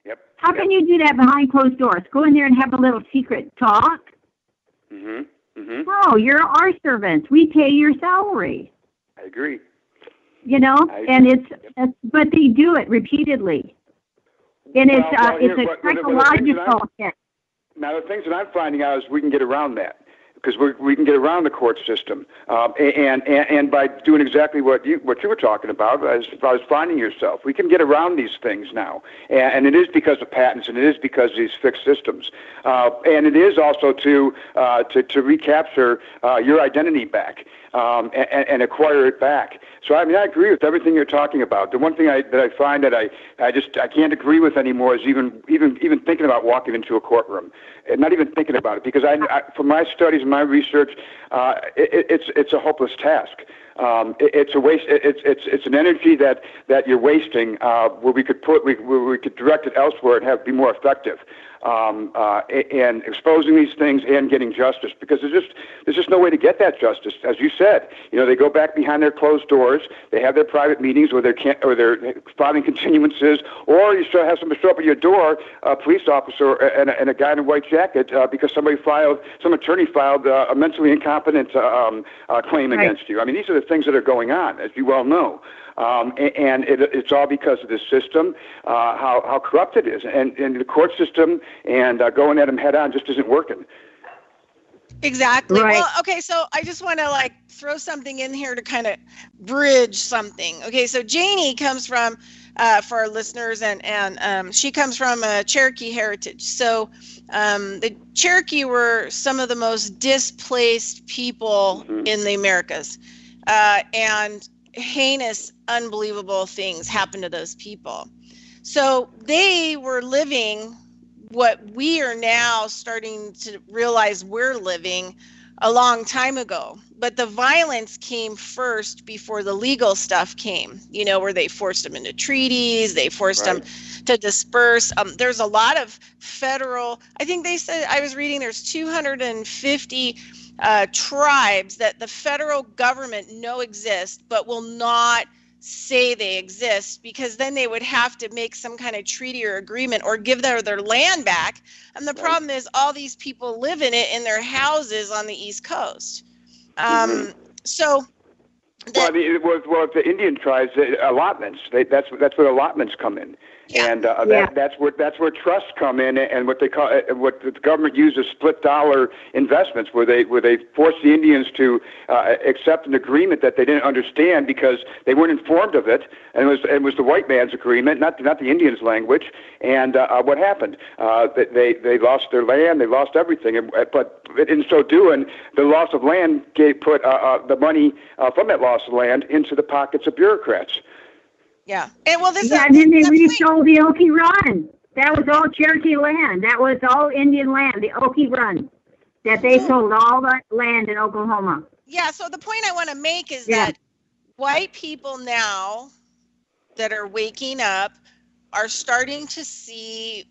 [SPEAKER 7] Yep.
[SPEAKER 9] How can you do that behind closed doors? Go in there and have a little secret talk? No, you're our servants. We pay your salary.
[SPEAKER 7] I agree.
[SPEAKER 9] But they do it repeatedly. And it's a psychological hit.
[SPEAKER 7] Now, the things that I'm finding out is we can get around that because we can get around the court system, and by doing exactly what you were talking about as far as finding yourself, we can get around these things now, and it is because of patents, and it is because of these fixed systems, and it is also to recapture your identity back. And acquire it back. So I agree with everything you're talking about. The one thing that I find that I can't agree with anymore is even thinking about walking into a courtroom, and not even thinking about it because from my studies and my research, it's a hopeless task. It's a waste. It's an energy that you're wasting where we could direct it elsewhere and be more effective. And exposing these things and getting justice, because there's just no way to get that justice. As you said, they go back behind their closed doors. They have their private meetings where they're filing continuances, or you still have somebody show up at your door, a police officer and a guy in a white jacket, because some attorney filed a mentally incompetent claim against you. These are the things that are going on, as you well know. And it's all because of the system, how corrupt it is, and the court system, and going at them head on just isn't working.
[SPEAKER 8] Exactly.
[SPEAKER 9] Right.
[SPEAKER 8] Well, okay, so I just want to throw something in here to kind of bridge something. Okay, so Jannie comes from, for our listeners, and she comes from a Cherokee heritage. So the Cherokee were some of the most displaced people in the Americas, and heinous, unbelievable things happened to those people. So they were living what we are now starting to realize we're living a long time ago. But the violence came first before the legal stuff came, where they forced them into treaties, they forced them to disperse. There's a lot of federal, I think they said, I was reading there's 250 tribes that the federal government know exist, but will not say they exist, because then they would have to make some kind of treaty or agreement or give their land back. And the problem is all these people live in it in their houses on the East Coast. So
[SPEAKER 7] the Indian tribes, allotments, that's where allotments come in.
[SPEAKER 8] Yeah.
[SPEAKER 7] And that's where trusts come in, and what they call what the government uses split dollar investments, where they force the Indians to accept an agreement that they didn't understand because they weren't informed of it, and it was the white man's agreement, not the Indians' language. And what happened? They lost their land, they lost everything, but in so doing, the loss of land put the money from that loss of land into the pockets of bureaucrats.
[SPEAKER 8] Yeah. And
[SPEAKER 9] then they resold the Okie Run. That was all Cherokee land. That was all Indian land, the Okie Run. That they sold all that land in Oklahoma.
[SPEAKER 8] Yeah, so the point I want to make is that white people now that are waking up are starting to see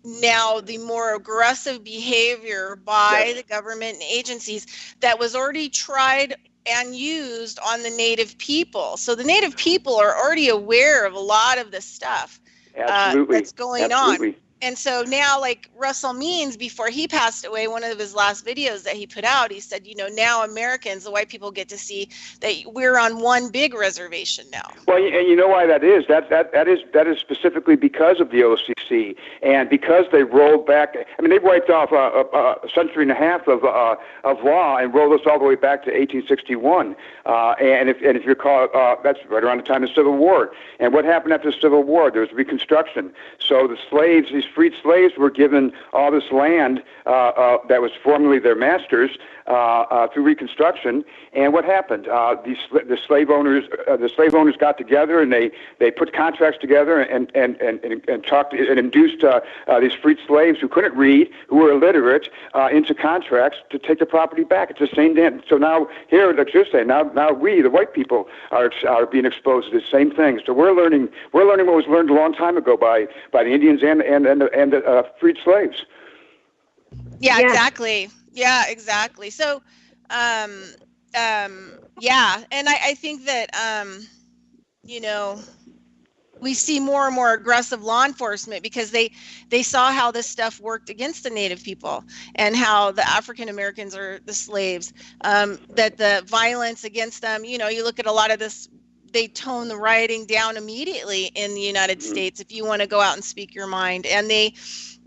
[SPEAKER 8] now the more aggressive behavior by the government and agencies that was already tried and used on the Native people. So the Native people are already aware of a lot of the stuff that's going on. And so now, like Russell Means, before he passed away, one of his last videos that he put out, he said, now Americans, the white people, get to see that we're on one big reservation now. Well,
[SPEAKER 7] and you know why that is? That is specifically because of the OCC, and because they rolled back. They wiped off a century and a half of law and rolled us all the way back to 1861. And if you recall, that's right around the time of the Civil War. And what happened after the Civil War? There was Reconstruction. So the slaves, these freed slaves, were given all this land that was formerly their masters through Reconstruction. And what happened? The slave owners got together, and they put contracts together and talked and induced these freed slaves who couldn't read, who were illiterate, into contracts to take the property back. It's the same damn. So now here, like you're saying, now we, the white people, are being exposed to the same thing. So we're learning what was learned a long time ago by the Indians and the freed slaves.
[SPEAKER 8] Yeah,
[SPEAKER 9] Yes.
[SPEAKER 8] exactly. Yeah, exactly. So, yeah, and I think that, you know, we see more and more aggressive law enforcement because they saw how this stuff worked against the Native people and how the African Americans are the slaves, that the violence against them, you know, you look at a lot of this, they tone the rioting down immediately in the United States if you want to go out and speak your mind, and they,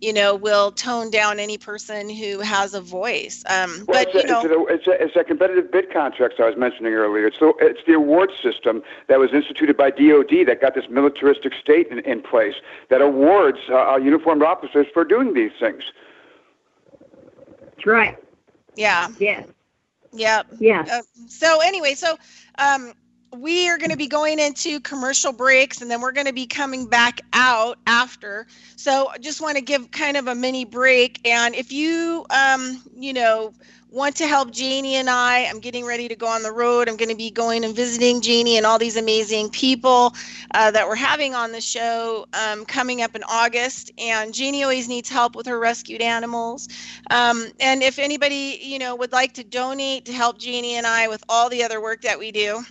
[SPEAKER 8] you know, will tone down any person who has a voice. But
[SPEAKER 7] it's a competitive bid contracts I was mentioning earlier. It's the award system that was instituted by DOD that got this militaristic state in place that awards uniformed officers for doing these things.
[SPEAKER 9] That's right.
[SPEAKER 8] Yeah.
[SPEAKER 9] Yes.
[SPEAKER 8] Yep.
[SPEAKER 9] Yes.
[SPEAKER 8] So anyway, we are going to be going into commercial breaks, and then we're going to be coming back out after. So I just want to give kind of a mini break. And if you, you know, want to help Jannie and I'm getting ready to go on the road. I'm going to be going and visiting Jannie and all these amazing people that we're having on the show coming up in August. And Jannie always needs help with her rescued animals. And if anybody, you know, would like to donate to help Jannie and I with all the other work that we do,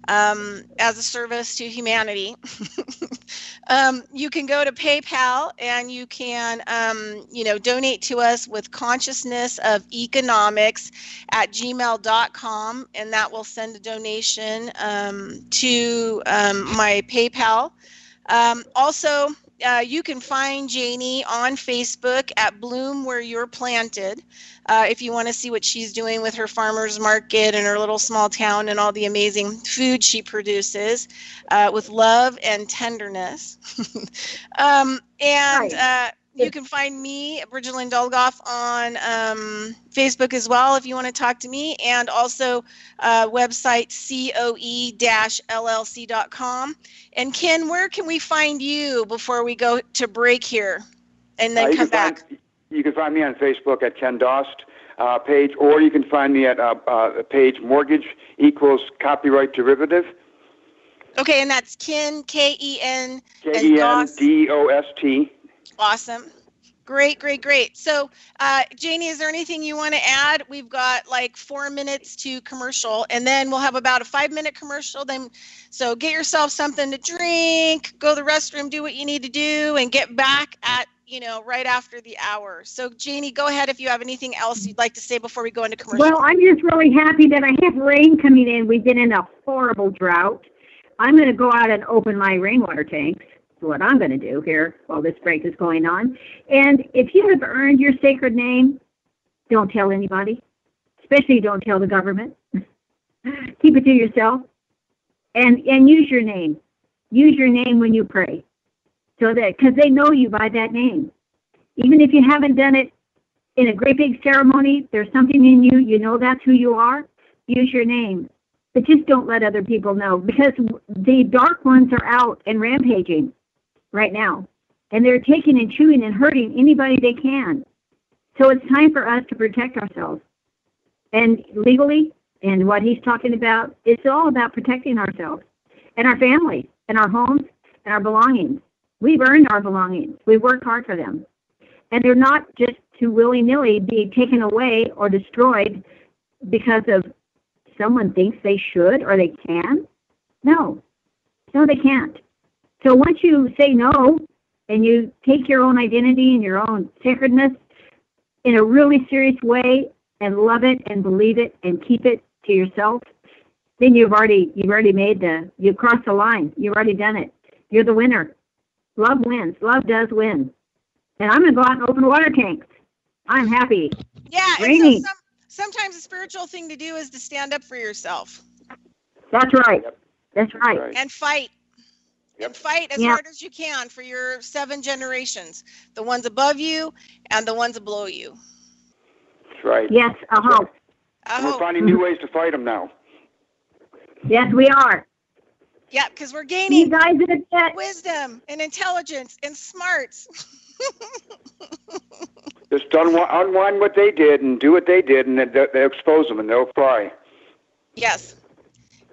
[SPEAKER 8] as a service to humanity, you can go to PayPal and you can, you know, donate to us with consciousnessofelconomics@gmail.com, and that will send a donation to my PayPal. Also, you can find Jannie on Facebook at Bloom Where You're Planted if you want to see what she's doing with her farmer's market and her little small town and all the amazing food she produces with love and tenderness. You can find me, Bridgette Lynn Dolgoff, on Facebook as well if you want to talk to me, and also website coe-llc.com. And Ken, where can we find you before we go to break here and then come back?
[SPEAKER 7] You can find me on Facebook at Ken Dost page, or you can find me at page Mortgage Equals Copyright Derivative.
[SPEAKER 8] Okay, and that's Ken, K-E-N,
[SPEAKER 7] K-E-N-D-O-S-T.
[SPEAKER 8] Awesome. Great. So, Jannie, is there anything you want to add? We've got like 4 minutes to commercial, and then we'll have about a 5-minute commercial. So get yourself something to drink, go to the restroom, do what you need to do, and get back at, you know, right after the hour. So, Jannie, go ahead if you have anything else you'd like to say before we go into commercial.
[SPEAKER 9] Well, I'm just really happy that I have rain coming in. We've been in a horrible drought. I'm going to go out and open my rainwater tanks. That's what I'm going to do here while this break is going on. And if you have earned your sacred name, don't tell anybody, especially don't tell the government. Keep it to yourself, and use your name. Use your name when you pray, so that, because they know you by that name. Even if you haven't done it in a great big ceremony, there's something in you, you know that's who you are. Use your name. But just don't let other people know, because the dark ones are out and rampaging right now. And they're taking and chewing and hurting anybody they can. So it's time for us to protect ourselves. And legally, and what he's talking about, it's all about protecting ourselves and our families and our homes and our belongings. We've earned our belongings. We worked hard for them. And they're not just to willy-nilly be taken away or destroyed because of someone thinks they should or they can. No, they can't. So once you say no and you take your own identity and your own sacredness in a really serious way and love it and believe it and keep it to yourself, then you've already you've crossed the line. You've already done it. You're the winner. Love wins. Love does win. And I'm going to go out and open water tanks. I'm happy.
[SPEAKER 8] Yeah.
[SPEAKER 9] Raining.
[SPEAKER 8] So sometimes the spiritual thing to do is to stand up for yourself.
[SPEAKER 9] That's right. Yep. That's right.
[SPEAKER 8] And fight. Yep. And fight as hard as you can for your 7 generations. The ones above you and the ones below you.
[SPEAKER 7] That's right.
[SPEAKER 9] Yes, I hope.
[SPEAKER 7] We're finding new ways to fight them now.
[SPEAKER 9] Yes, we are.
[SPEAKER 8] Yeah, because we're gaining
[SPEAKER 9] wisdom
[SPEAKER 8] and intelligence and smarts.
[SPEAKER 7] Just unwind what they did and do what they did, and they'll expose them and they'll fry.
[SPEAKER 8] Yes.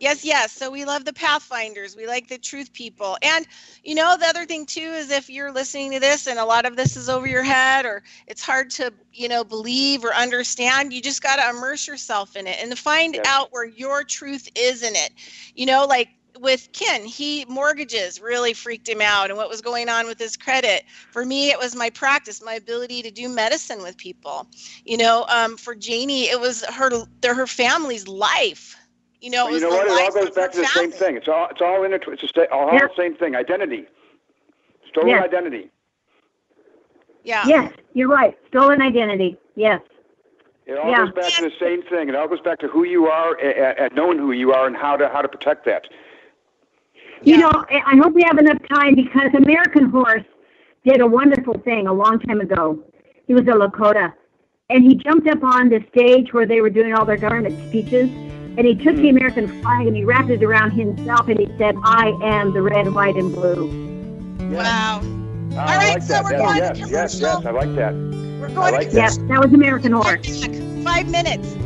[SPEAKER 8] Yes. So we love the Pathfinders. We like the truth people. And, you know, the other thing, too, is if you're listening to this and a lot of this is over your head or it's hard to, you know, believe or understand, you just got to immerse yourself in it and to find out where your truth is in it. You know, like with Ken, mortgages really freaked him out and what was going on with his credit. For me, it was my practice, my ability to do medicine with people. You know, for Janie, it was her family's life. You know,
[SPEAKER 7] you know what? It all goes back to the same thing. It's all in it. It's all the same thing. Identity, stolen identity.
[SPEAKER 8] Yeah.
[SPEAKER 9] Yes, you're right. Stolen identity. Yes.
[SPEAKER 7] It all goes back to the same thing. It all goes back to who you are and knowing who you are and how to protect that.
[SPEAKER 9] You know, I hope we have enough time because American Horse did a wonderful thing a long time ago. He was a Lakota, and he jumped up on the stage where they were doing all their government speeches. And he took the American flag and he wrapped it around himself and he said, "I am the red, white, and blue."
[SPEAKER 8] Wow.
[SPEAKER 7] All right, so we're going to commercial. Yes, I like that.
[SPEAKER 8] We're going to
[SPEAKER 9] Yes, that was American Horse.
[SPEAKER 8] 5 minutes.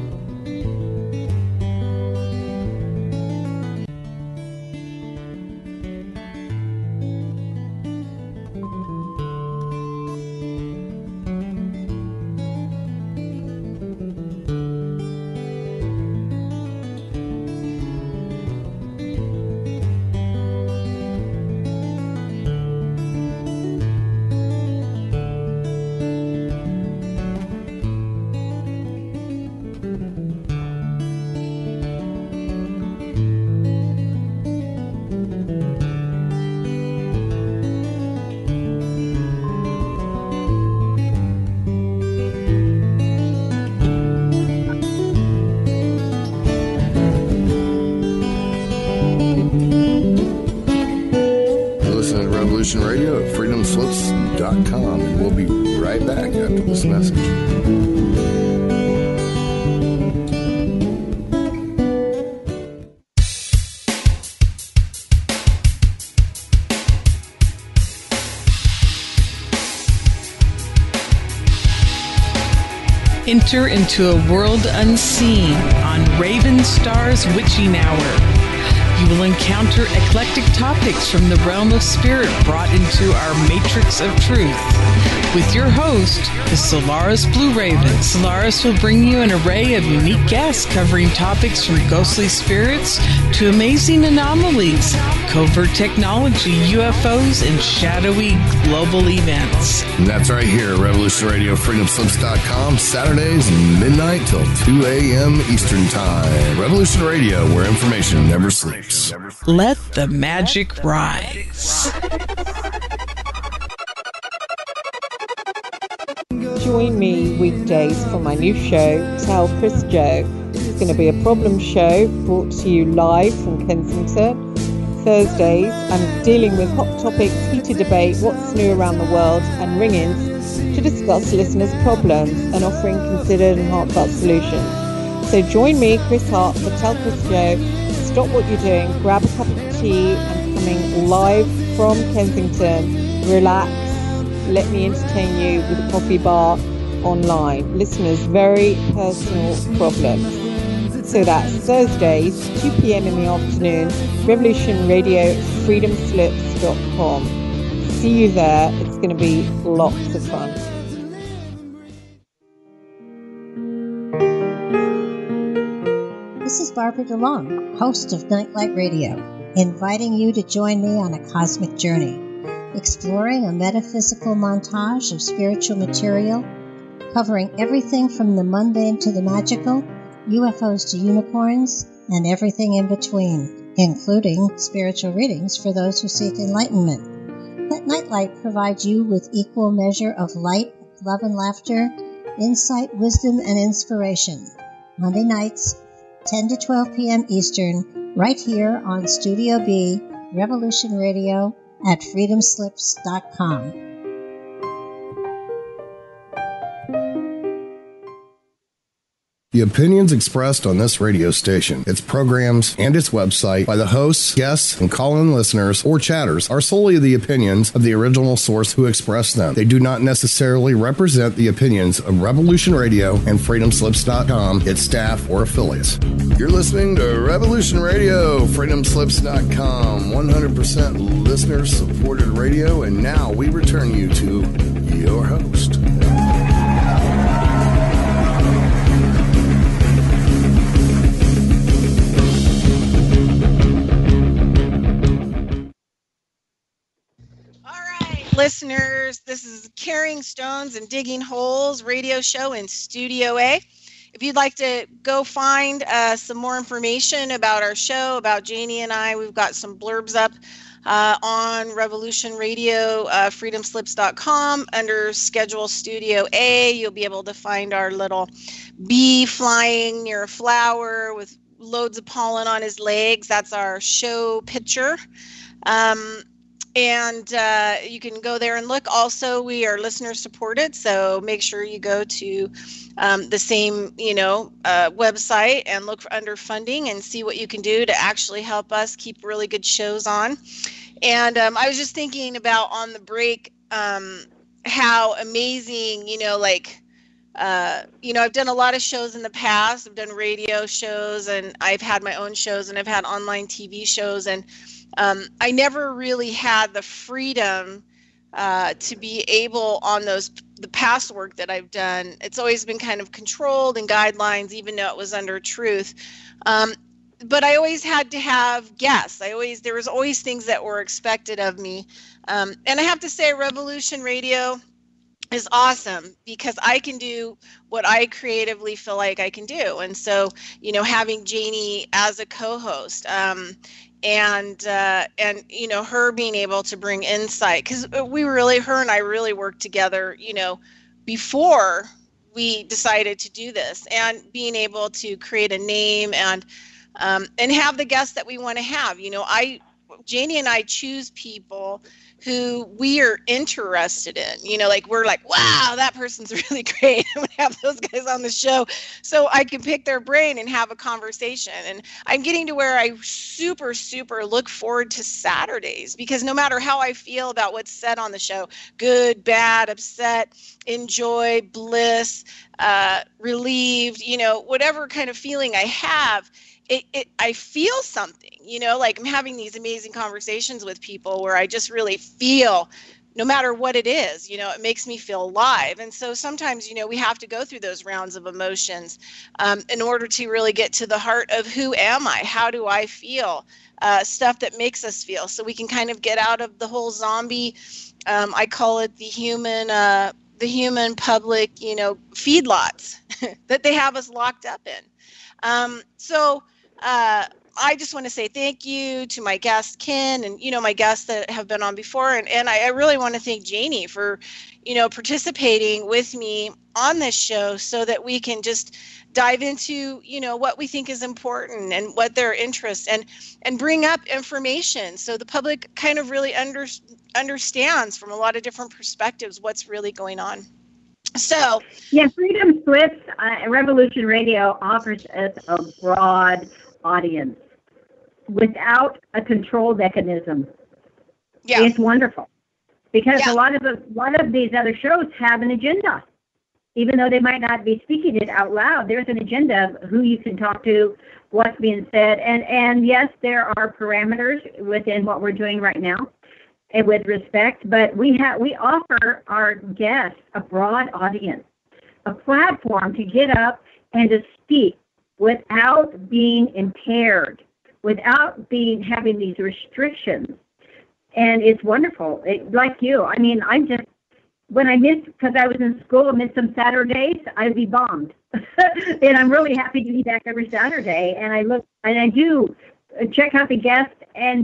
[SPEAKER 5] Radio at freedomslips.com, and we'll be right back after this message.
[SPEAKER 10] Enter into a world unseen on Raven Star's Witching Hour. You will encounter eclectic topics from the realm of spirit brought into our matrix of truth. With your host, the Solaris Blue Raven. Solaris will bring you an array of unique guests covering topics from ghostly spirits to amazing anomalies, covert technology, UFOs, and shadowy global events.
[SPEAKER 5] And that's right here at Revolution Radio, freedomslips.com, Saturdays midnight till 2 a.m. Eastern Time. Revolution Radio, where information never sleeps.
[SPEAKER 10] Let the magic rise.
[SPEAKER 11] Join me weekdays for my new show, Tell Chris Joe. It's going to be a problem show brought to you live from Kensington. Thursdays, I'm dealing with hot topics, heated debate, what's new around the world, and ring-ins to discuss listeners' problems and offering considered and heartfelt solutions. So join me, Chris Hart, for Tell Chris Joe. Stop what you're doing, grab a cup of tea. I'm coming live from Kensington. Relax, let me entertain you with a coffee bar online. Listeners' very personal problems. So that's Thursdays, 2 p.m. in the afternoon, Revolution Radio, freedomslips.com. See you there. It's going to be lots of fun.
[SPEAKER 12] This is Barbara DeLong, host of Nightlight Radio, inviting you to join me on a cosmic journey, exploring a metaphysical montage of spiritual material, covering everything from the mundane to the magical, UFOs to unicorns, and everything in between, including spiritual readings for those who seek enlightenment. Let Nightlight provide you with equal measure of light, love and laughter, insight, wisdom, and inspiration. Monday nights, 10 to 12 p.m. Eastern, right here on Studio B, Revolution Radio at freedomslips.com.
[SPEAKER 5] The opinions expressed on this radio station, its programs, and its website by the hosts, guests, and call-in listeners or chatters are solely the opinions of the original source who expressed them. They do not necessarily represent the opinions of Revolution Radio and freedomslips.com, its staff, or affiliates. You're listening to Revolution Radio, freedomslips.com, 100% listener-supported radio, and now we return you to your host.
[SPEAKER 8] Listeners, this is Carrying Stones and Digging Holes radio show in Studio A. If you'd like to go find some more information about our show, about Jannie and I, we've got some blurbs up on Revolution Radio, freedomslips.com. Under Schedule Studio A, you'll be able to find our little bee flying near a flower with loads of pollen on his legs. That's our show picture. And you can go there and look. Also, we are listener supported, so make sure you go to the same, website and look under funding and see what you can do to actually help us keep really good shows on. And I was just thinking about on the break how amazing, I've done a lot of shows in the past. I've done radio shows, and I've had my own shows, and I've had online TV shows, and I never really had the freedom to be able on the past work that I've done. It's always been kind of controlled and guidelines, even though it was under truth. But I always had to have guests. There was always things that were expected of me. And I have to say, Revolution Radio is awesome because I can do what I creatively feel like I can do. And so, having Jannie as a co-host, and her being able to bring insight, because her and I really worked together, before we decided to do this, and being able to create a name and have the guests that we want to have. Jannie and I choose people who we are interested in, we're like, wow, that person's really great. I'm going to have those guys on the show so I can pick their brain and have a conversation. And I'm getting to where I super, super look forward to Saturdays, because no matter how I feel about what's said on the show, good, bad, upset, enjoy, bliss, relieved, whatever kind of feeling I have, I feel something, like I'm having these amazing conversations with people where I just really feel, no matter what it is, it makes me feel alive. And so sometimes, we have to go through those rounds of emotions in order to really get to the heart of who am I? How do I feel? Stuff that makes us feel, so we can kind of get out of the whole zombie, I call it the human public, feedlots that they have us locked up in. I just want to say thank you to my guest, Ken, and, my guests that have been on before. And I really want to thank Jannie for, participating with me on this show so that we can just dive into, what we think is important and what their interests, and bring up information so the public kind of really understands from a lot of different perspectives what's really going on. So,
[SPEAKER 9] yeah, Freedom Slips, Revolution Radio offers us a broad audience without a control mechanism.
[SPEAKER 8] Yeah.
[SPEAKER 9] It's wonderful because a lot of these other shows have an agenda. Even though they might not be speaking it out loud, there's an agenda of who you can talk to, what's being said, and yes, there are parameters within what we're doing right now, and with respect, but we offer our guests a broad audience, a platform to get up and to speak without being impaired, without having these restrictions. And it's wonderful. Like you, I mean, when I missed, because I was in school, I missed some Saturdays, I'd be bombed. And I'm really happy to be back every Saturday. And I do check out the guests,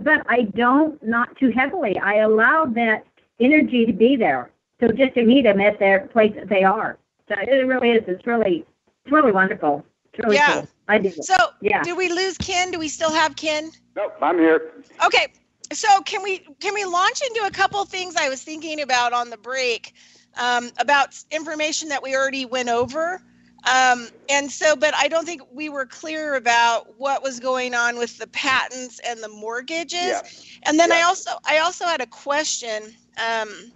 [SPEAKER 9] but I don't, not too heavily. I allow that energy to be there. So just to meet them at their place that they are. So it really is. It's really wonderful. It's really cool. I do.
[SPEAKER 8] So, did we lose Ken? Do we still have Ken?
[SPEAKER 7] Nope, I'm here.
[SPEAKER 8] Okay. So can we launch into a couple things I was thinking about on the break, about information that we already went over, And so, but I don't think we were clear about what was going on with the patents and the mortgages.
[SPEAKER 7] Yeah.
[SPEAKER 8] And then I also had a question. And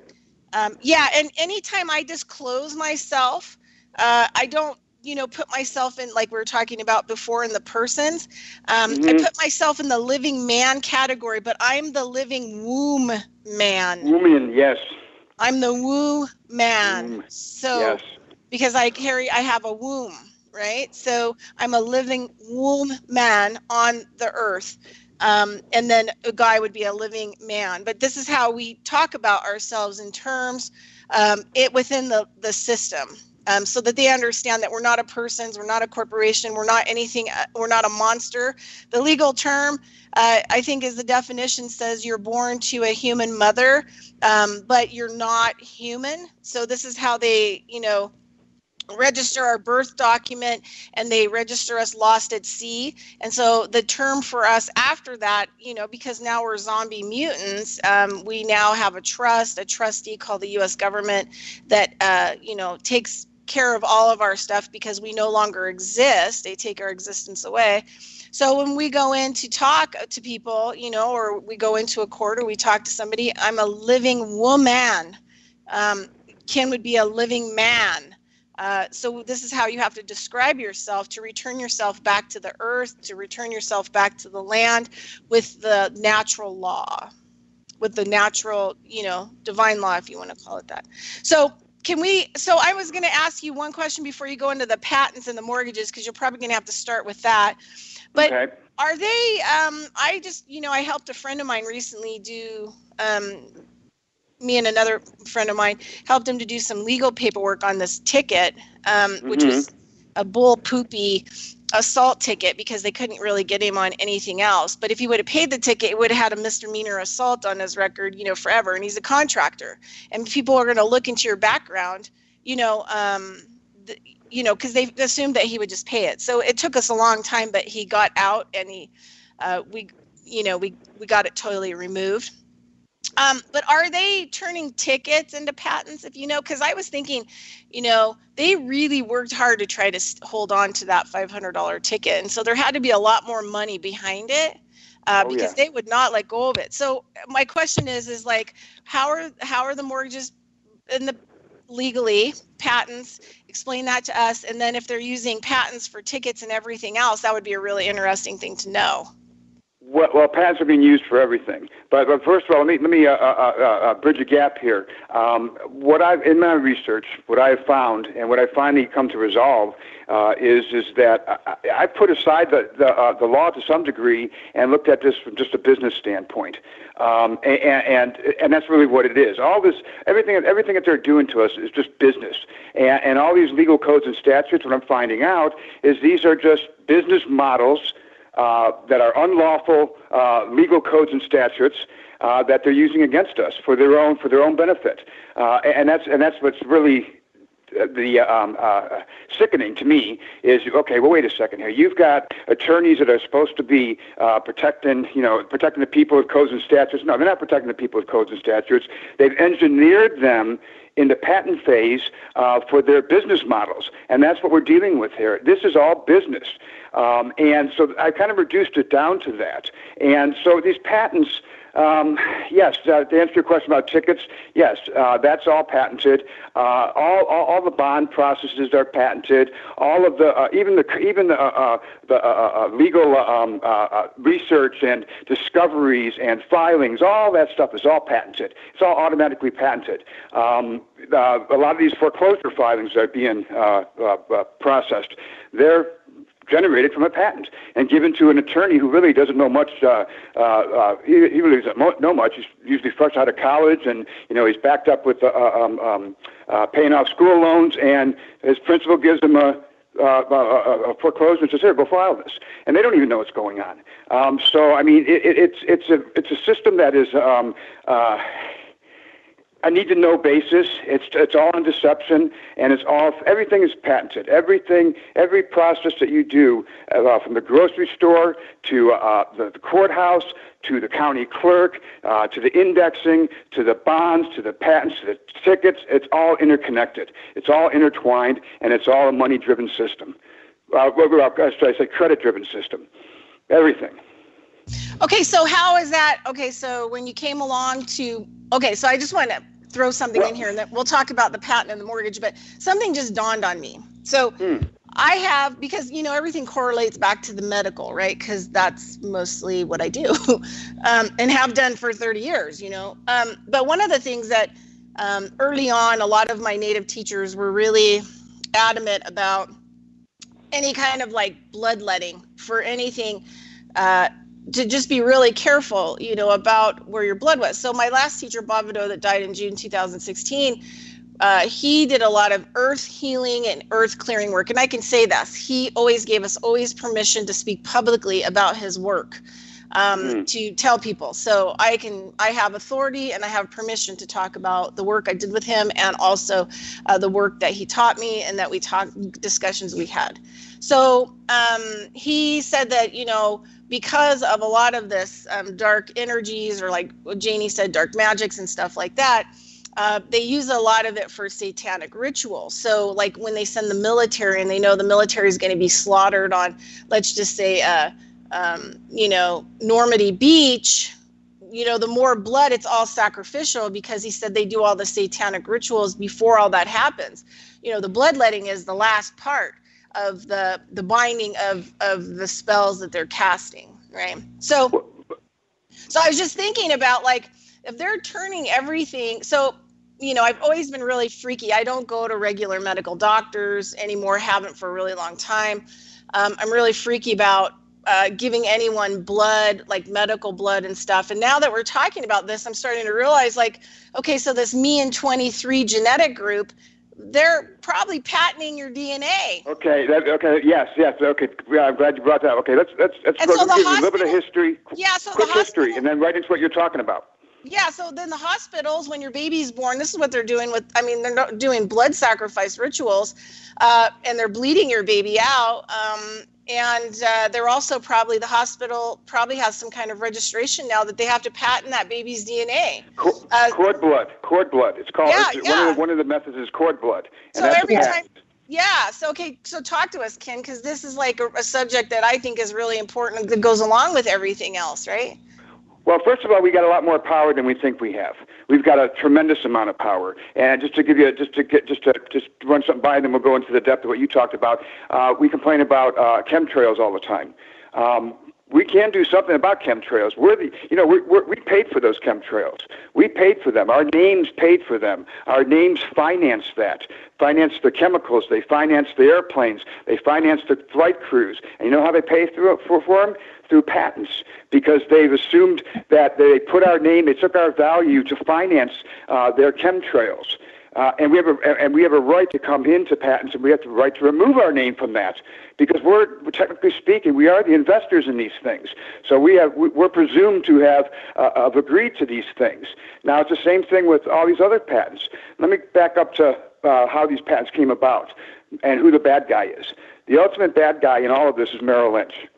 [SPEAKER 8] anytime I disclose myself, I don't, put myself in, like we were talking about before, in the persons. I put myself in the living man category, but I'm the living womb man.
[SPEAKER 7] Woman, yes.
[SPEAKER 8] I'm the womb man. So,
[SPEAKER 7] yes.
[SPEAKER 8] Because I have a womb, right? So I'm a living womb man on the earth. And then a guy would be a living man. But this is how we talk about ourselves in terms within the system, so that they understand that we're not a person, we're not a corporation, we're not anything, we're not a monster. The legal term, I think, is the definition says you're born to a human mother, but you're not human. So this is how they, register our birth document, and they register us lost at sea. And so the term for us after that, because now we're zombie mutants, we now have a trustee called the U.S. government that, takes care of all of our stuff because we no longer exist. They take our existence away. So when we go in to talk to people, or we go into a court or we talk to somebody, I'm a living woman. Ken would be a living man. So this is how you have to describe yourself to return yourself back to the earth, to return yourself back to the land with the natural law, with the natural, divine law, if you want to call it that. So I was going to ask you one question before you go into the patents and the mortgages, because you're probably going to have to start with that. But Are they, I helped a friend of mine recently do, me and another friend of mine helped him to do some legal paperwork on this ticket, which was a bull poopy assault ticket because they couldn't really get him on anything else. But if he would have paid the ticket, it would have had a misdemeanor assault on his record, forever. And he's a contractor. And people are going to look into your background, because they assumed that he would just pay it. So it took us a long time, but he got out, and we got it totally removed. But are they turning tickets into patents, if because I was thinking, they really worked hard to try to hold on to that $500 ticket. And so there had to be a lot more money behind it because they would not let go of it. So my question is like, how are the mortgages and the legally patents? Explain that to us. And then if they're using patents for tickets and everything else, that would be a really interesting thing to know.
[SPEAKER 7] Well, patents are being used for everything. But first of all, let me bridge a gap here. In my research, what I've found and what I finally come to resolve is that I put aside the law to some degree and looked at this from just a business standpoint. And that's really what it is. All this, everything that they're doing to us is just business. And all these legal codes and statutes, what I'm finding out is these are just business models that are unlawful legal codes and statutes that they're using against us for their own benefit, and that's what's really the sickening to me is, okay, well, wait a second here. You've got attorneys that are supposed to be protecting the people with codes and statutes. No, they're not protecting the people with codes and statutes. They've engineered them in the patent phase for their business models, and that's what we're dealing with here. This is all business, and so I kind of reduced it down to that. And so these patents, yes, to answer your question about tickets, yes, that's all patented. All the bond processes are patented. All of the even the legal research and discoveries and filings, all that stuff is all patented. It's all automatically patented. A lot of these foreclosure filings that are being processed, they're generated from a patent and given to an attorney who really doesn't know much. He really doesn't know much. He's usually fresh out of college, and he's backed up with paying off school loans, and his principal gives him a foreclosure and says, "Here, go file this," and they don't even know what's going on. So I mean, it's a system that is a need-to-know basis. It's all in deception, and everything is patented. Every process that you do, from the grocery store to the courthouse to the county clerk to the indexing to the bonds to the patents to the tickets, it's all interconnected. It's all intertwined, and it's all a money-driven system. Should I say credit-driven system? Everything.
[SPEAKER 8] Okay, so how is that? Okay, so when you came along so I just want to throw something in here, and then we'll talk about the patent and the mortgage, but something just dawned on me. So I have, because, everything correlates back to the medical, right? Because that's mostly what I do and have done for 30 years, But one of the things that early on, a lot of my native teachers were really adamant about any kind of like bloodletting for anything, to just be really careful, about where your blood was. So my last teacher, Bob Vado, that died in June 2016, he did a lot of earth healing and earth clearing work. And I can say this, he always gave us permission to speak publicly about his work, to tell people. So I have authority and I have permission to talk about the work I did with him, and also the work that he taught me and that discussions we had. So he said that, because of a lot of this dark energies, or like what Janie said, dark magics and stuff like that, they use a lot of it for satanic ritual. So like when they send the military and they know the military is going to be slaughtered on, let's just say, Normandy Beach, the more blood, it's all sacrificial, because he said they do all the satanic rituals before all that happens. The bloodletting is the last part of the binding of the spells that they're casting, right? So I was just thinking about, like, if they're turning everything, so I've always been really freaky. I don't go to regular medical doctors anymore, haven't for a really long time. I'm really freaky about giving anyone blood, like medical blood and stuff. And now that we're talking about this, I'm starting to realize, like, okay, so this me and 23 genetic group, they're probably patenting your DNA.
[SPEAKER 7] Okay. Yes. Okay. I'm glad you brought that. Okay. Let's go a little bit of history.
[SPEAKER 8] Yeah. So
[SPEAKER 7] quick history, and then right into what you're talking about.
[SPEAKER 8] Yeah. So then the hospitals, when your baby's born, this is what they're doing they're not doing blood sacrifice rituals, and they're bleeding your baby out. And they're also the hospital probably has some kind of registration now that they have to patent that baby's DNA.
[SPEAKER 7] Cord blood. It's called.
[SPEAKER 8] Yeah.
[SPEAKER 7] One of the methods is cord blood.
[SPEAKER 8] And so every time. Yeah. So, okay. So talk to us, Ken, because this is like a subject that I think is really important that goes along with everything else, right?
[SPEAKER 7] Well, first of all, we got a lot more power than we think we have. We've got a tremendous amount of power. And just to run something by, and then we'll go into the depth of what you talked about. We complain about chemtrails all the time. We can do something about chemtrails. We paid for those chemtrails. We paid for them. Our names paid for them. Our names financed that. Financed the chemicals. They financed the airplanes. They financed the flight crews. And you know how they pay for them? Through patents, because they've assumed that they put our name, they took our value to finance their chemtrails. And we have a right to come into patents, and we have the right to remove our name from that, because we're technically speaking, we are the investors in these things. So we're presumed to have agreed to these things. Now it's the same thing with all these other patents. Let me back up to how these patents came about and who the bad guy is. The ultimate bad guy in all of this is Merrill Lynch.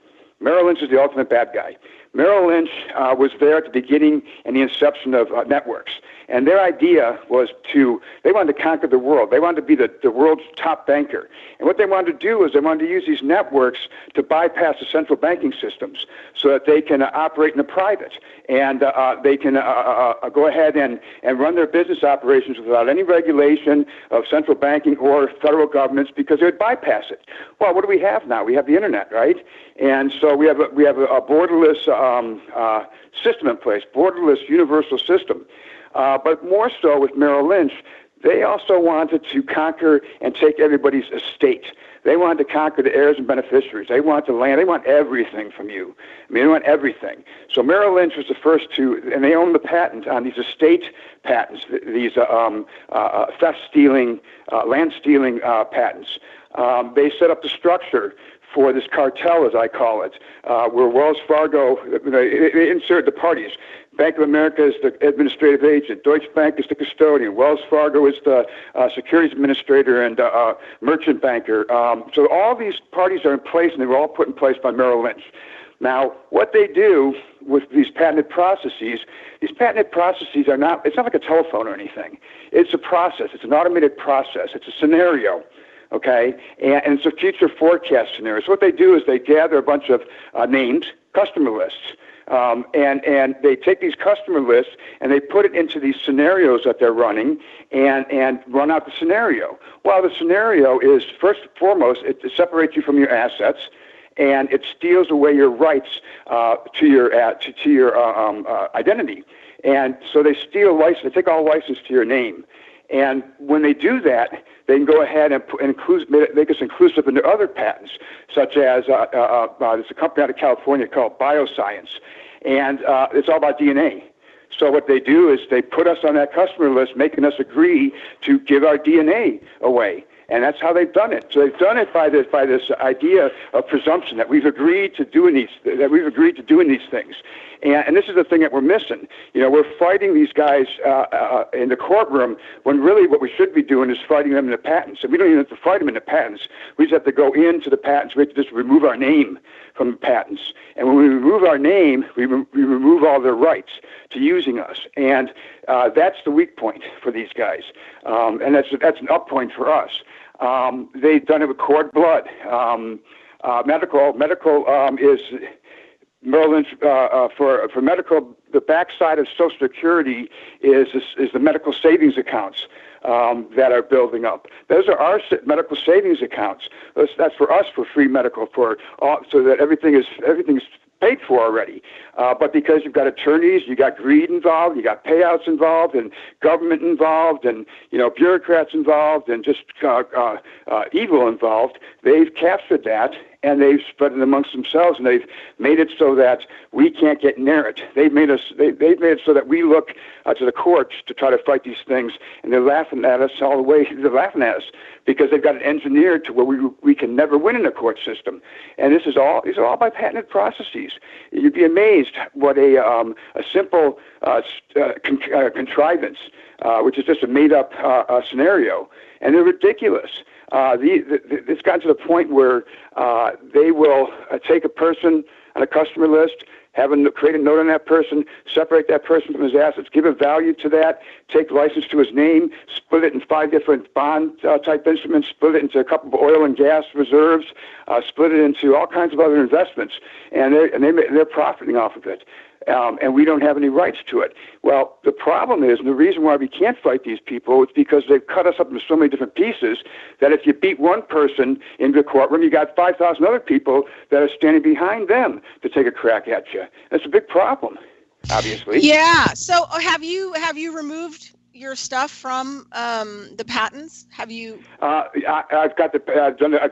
[SPEAKER 7] Merrill Lynch is the ultimate bad guy. Merrill Lynch was there at the beginning and the inception of networks. And their idea was they wanted to conquer the world. They wanted to be the world's top banker. And what they wanted to do is they wanted to use these networks to bypass the central banking systems so that they can operate in the private. And they can go ahead and run their business operations without any regulation of central banking or federal governments, because they would bypass it. Well, what do we have now? We have the internet, right? And so we have a borderless system in place, borderless universal system. But more so with Merrill Lynch, they also wanted to conquer and take everybody's estate. They wanted to conquer the heirs and beneficiaries. They want the land. They want everything from you. I mean, they want everything. So Merrill Lynch was the first and they own the patent on these estate patents, these theft-stealing, land-stealing patents. They set up the structure for this cartel, as I call it, where Wells Fargo, insert the parties. Bank of America is the administrative agent. Deutsche Bank is the custodian. Wells Fargo is the securities administrator and merchant banker. So all these parties are in place, and they were all put in place by Merrill Lynch. Now, what they do with these patented processes are not, it's not like a telephone or anything. It's a process. It's an automated process. It's a scenario, okay? And it's a future forecast scenario. So what they do is they gather a bunch of names, customer lists, and they take these customer lists and they put it into these scenarios that they're running and run out the scenario. Well, the scenario is, first and foremost, it separates you from your assets, and it steals away your rights to your identity. And so they steal license. They take all license to your name. And when they do that, they can go ahead and make us inclusive into other patents, such as there's a company out of California called Bioscience, and it's all about DNA. So what they do is they put us on that customer list, making us agree to give our DNA away. And that's how they've done it. So they've done it by this idea of presumption that we've agreed to doing these things. And this is the thing that we're missing. You know, we're fighting these guys in the courtroom when really what we should be doing is fighting them in the patents. And we don't even have to fight them in the patents. We just have to go into the patents. We have to just remove our name from the patents. And when we remove our name, we remove all their rights to using us. And that's the weak point for these guys. And that's an up point for us. They've done it with cord blood. Medical is Merrill Lynch for medical. The backside of Social Security is the medical savings accounts that are building up. Those are our medical savings accounts. That's for us for free medical so that everything's paid for already. But because you've got attorneys, you got greed involved, you got payouts involved, and government involved, and bureaucrats involved, and just evil involved, they've captured that and they've spread it amongst themselves, and they've made it so that we can't get near it. They've made it so that we look to the courts to try to fight these things, and they're laughing at us all the way. They're laughing at us because they've got it engineered to where we can never win in the court system. And these are all by patented processes. You'd be amazed what a simple contrivance, which is just a made-up scenario, and they're ridiculous. It's gotten to the point where they will take a person on a customer list, create a note on that person, separate that person from his assets, give a value to that, take license to his name, split it in 5 different bond type instruments, split it into a couple of oil and gas reserves, split it into all kinds of other investments, and they're profiting off of it. And we don't have any rights to it. Well, the problem is, and the reason why we can't fight these people is because they've cut us up into so many different pieces that if you beat one person in the courtroom, you got 5,000 other people that are standing behind them to take a crack at you. That's a big problem, obviously.
[SPEAKER 8] Yeah. So have you removed your stuff from the patents? Have you?
[SPEAKER 7] I've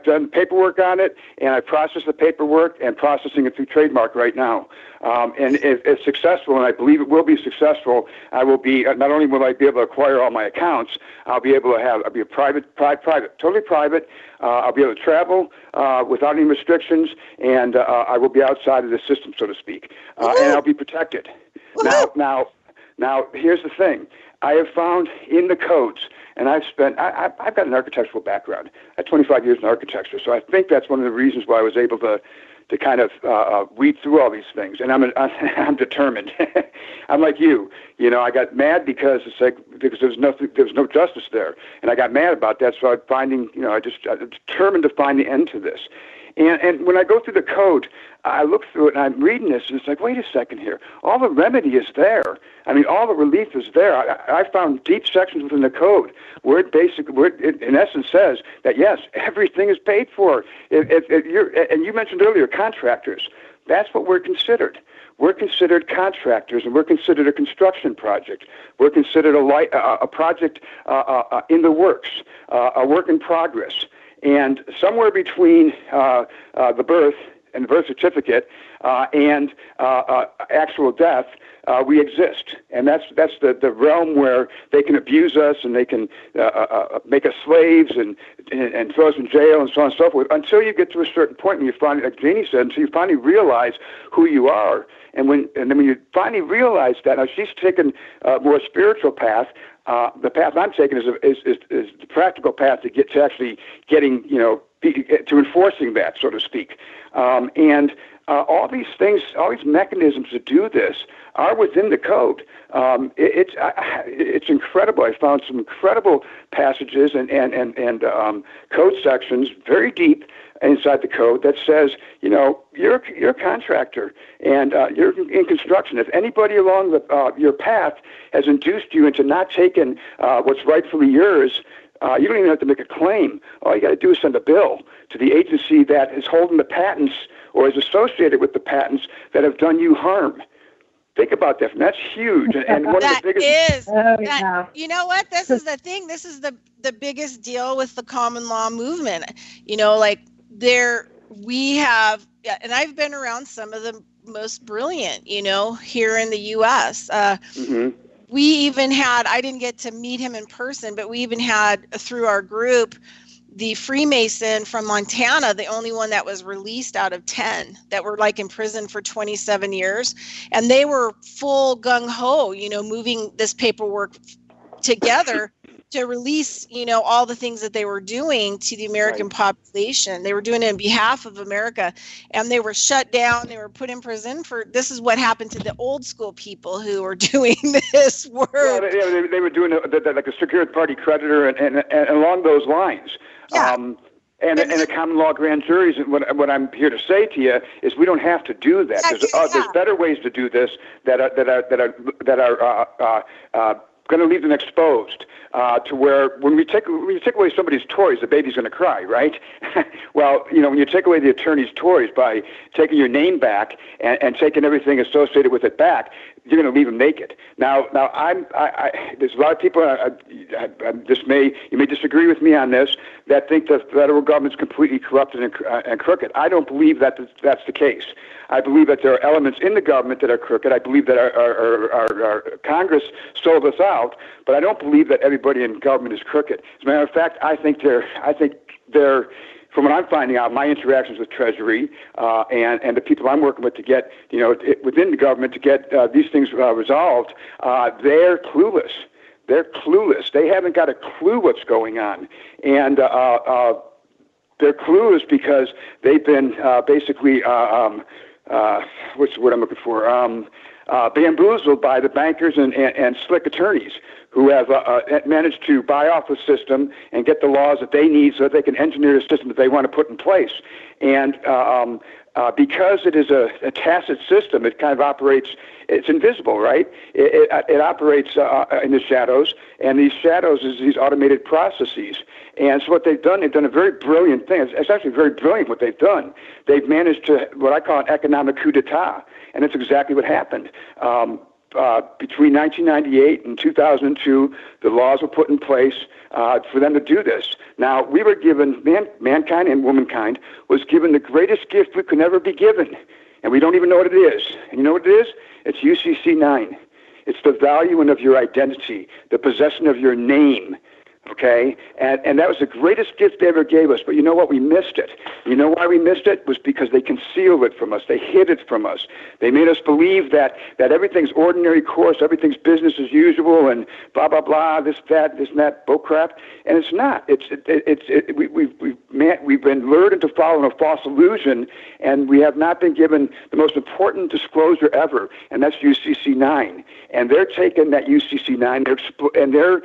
[SPEAKER 7] done paperwork on it, and I processed the paperwork and processing it through Trademark right now. And if it's successful, and I believe it will be successful, I will be not only will I be able to acquire all my accounts, I'll be a private, totally private. I'll be able to travel without any restrictions, and I will be outside of the system, so to speak, and I'll be protected. Now, here's the thing. I have found in the codes, and I've got an architectural background. I have 25 years in architecture, so I think that's one of the reasons why I was able to kind of weed through all these things. And I'm determined. I'm like you. I got mad because there was no justice there, and I got mad about that. So I'm determined to find the end to this. And when I go through the code, I look through it and I'm reading this, and it's like, wait a second here. All the remedy is there. I mean, all the relief is there. I found deep sections within the code where it in essence says that, yes, everything is paid for. And you mentioned earlier contractors. That's what we're considered. We're considered contractors, and we're considered a construction project. We're considered a project in the works, a work in progress. And somewhere between the birth and birth certificate and actual death, we exist. And that's the realm where they can abuse us and they can make us slaves and throw us in jail and so on and so forth, until you get to a certain point when you finally, like Jannie said, until you finally realize who you are. And then when you finally realize that, now she's taken a more spiritual path. The path I'm taking is the practical path to get to actually getting, to enforcing that, so to speak. And all these things, all these mechanisms to do this are within the code. It's incredible. I found some incredible passages and code sections, very deep inside the code, that says, you're a contractor and you're in construction. If anybody along your path has induced you into not taking what's rightfully yours, you don't even have to make a claim. All you got to do is send a bill to the agency that is holding the patents or is associated with the patents that have done you harm. Think about that. That's huge. And one of the biggest.
[SPEAKER 8] You know what? This is the thing. This is the biggest deal with the common law movement. We have, and I've been around some of the most brilliant, here in the U.S. We even had, I didn't get to meet him in person, but we even had through our group, the Freemason from Montana, the only one that was released out of 10 that were in prison for 27 years. And they were full gung-ho, moving this paperwork together to release, all the things that they were doing to the American population. They were doing it on behalf of America, and they were shut down. They were put in prison for, this is what happened to the old school people who were doing this work.
[SPEAKER 7] Well, they were doing like a secured party creditor and along those lines.
[SPEAKER 8] Yeah.
[SPEAKER 7] And the common law grand juries, and what I'm here to say to you is we don't have to do that. There's better ways to do this that are going to leave them exposed to where when you take away somebody's toys, the baby's going to cry, right? Well, when you take away the attorney's toys by taking your name back and taking everything associated with it back, you're going to leave them naked. Now, there's a lot of people. You may disagree with me on this, that think the federal government's completely corrupted and crooked. I don't believe that that's the case. I believe that there are elements in the government that are crooked. I believe that our Congress sold us out, but I don't believe that everybody in government is crooked. As a matter of fact, I think they're from what I'm finding out, my interactions with Treasury and the people I'm working with to get, within the government to get these things resolved, they're clueless. They're clueless. They haven't got a clue what's going on. And they're clueless because they've been basically, what's the word I'm looking for? Bamboozled by the bankers and slick attorneys who have managed to buy off the system and get the laws that they need so that they can engineer the system that they want to put in place. And because it is a tacit system, it kind of operates, it's invisible, right? It operates in the shadows, and these shadows is these automated processes. And so what they've done a very brilliant thing. It's actually very brilliant what they've done. They've managed to, what I call an economic coup d'etat, and that's exactly what happened. Between 1998 and 2002, the laws were put in place for them to do this. Now, we were given, mankind and womankind was given the greatest gift we could ever be given, and we don't even know what it is. And you know what it is? It's UCC 9. It's the valuing of your identity, the possession of your name. Okay, and that was the greatest gift they ever gave us. But you know what? We missed it. You know why we missed it? Was because they concealed it from us. They hid it from us. They made us believe that everything's ordinary course, everything's business as usual, and blah blah blah, this and that bull crap. And it's not. We've been lured into following a false illusion, and we have not been given the most important disclosure ever, and that's UCC 9. And they're taking that UCC 9, they're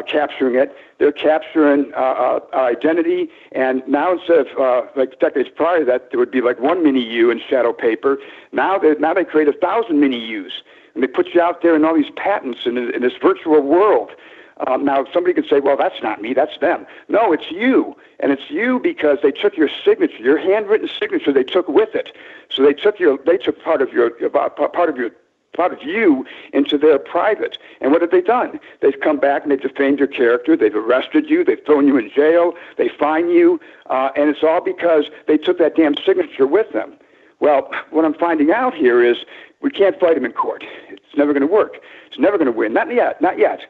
[SPEAKER 7] capturing it. They're capturing our identity, and now instead of like decades prior to that, there would be like one mini you in shadow paper. Now they create 1,000 mini yous, and they put you out there in all these patents in this virtual world. Now somebody could say, well, that's not me, that's them. No, it's you, and it's you because they took your signature, your handwritten signature. They took with it, so they took part of your you into their private. And what have they done? They've come back and they've defamed your character. They've arrested you. They've thrown you in jail. They fine you. And it's all because they took that damn signature with them. Well, what I'm finding out here is we can't fight them in court. It's never going to work. It's never going to win. Not yet. Not yet.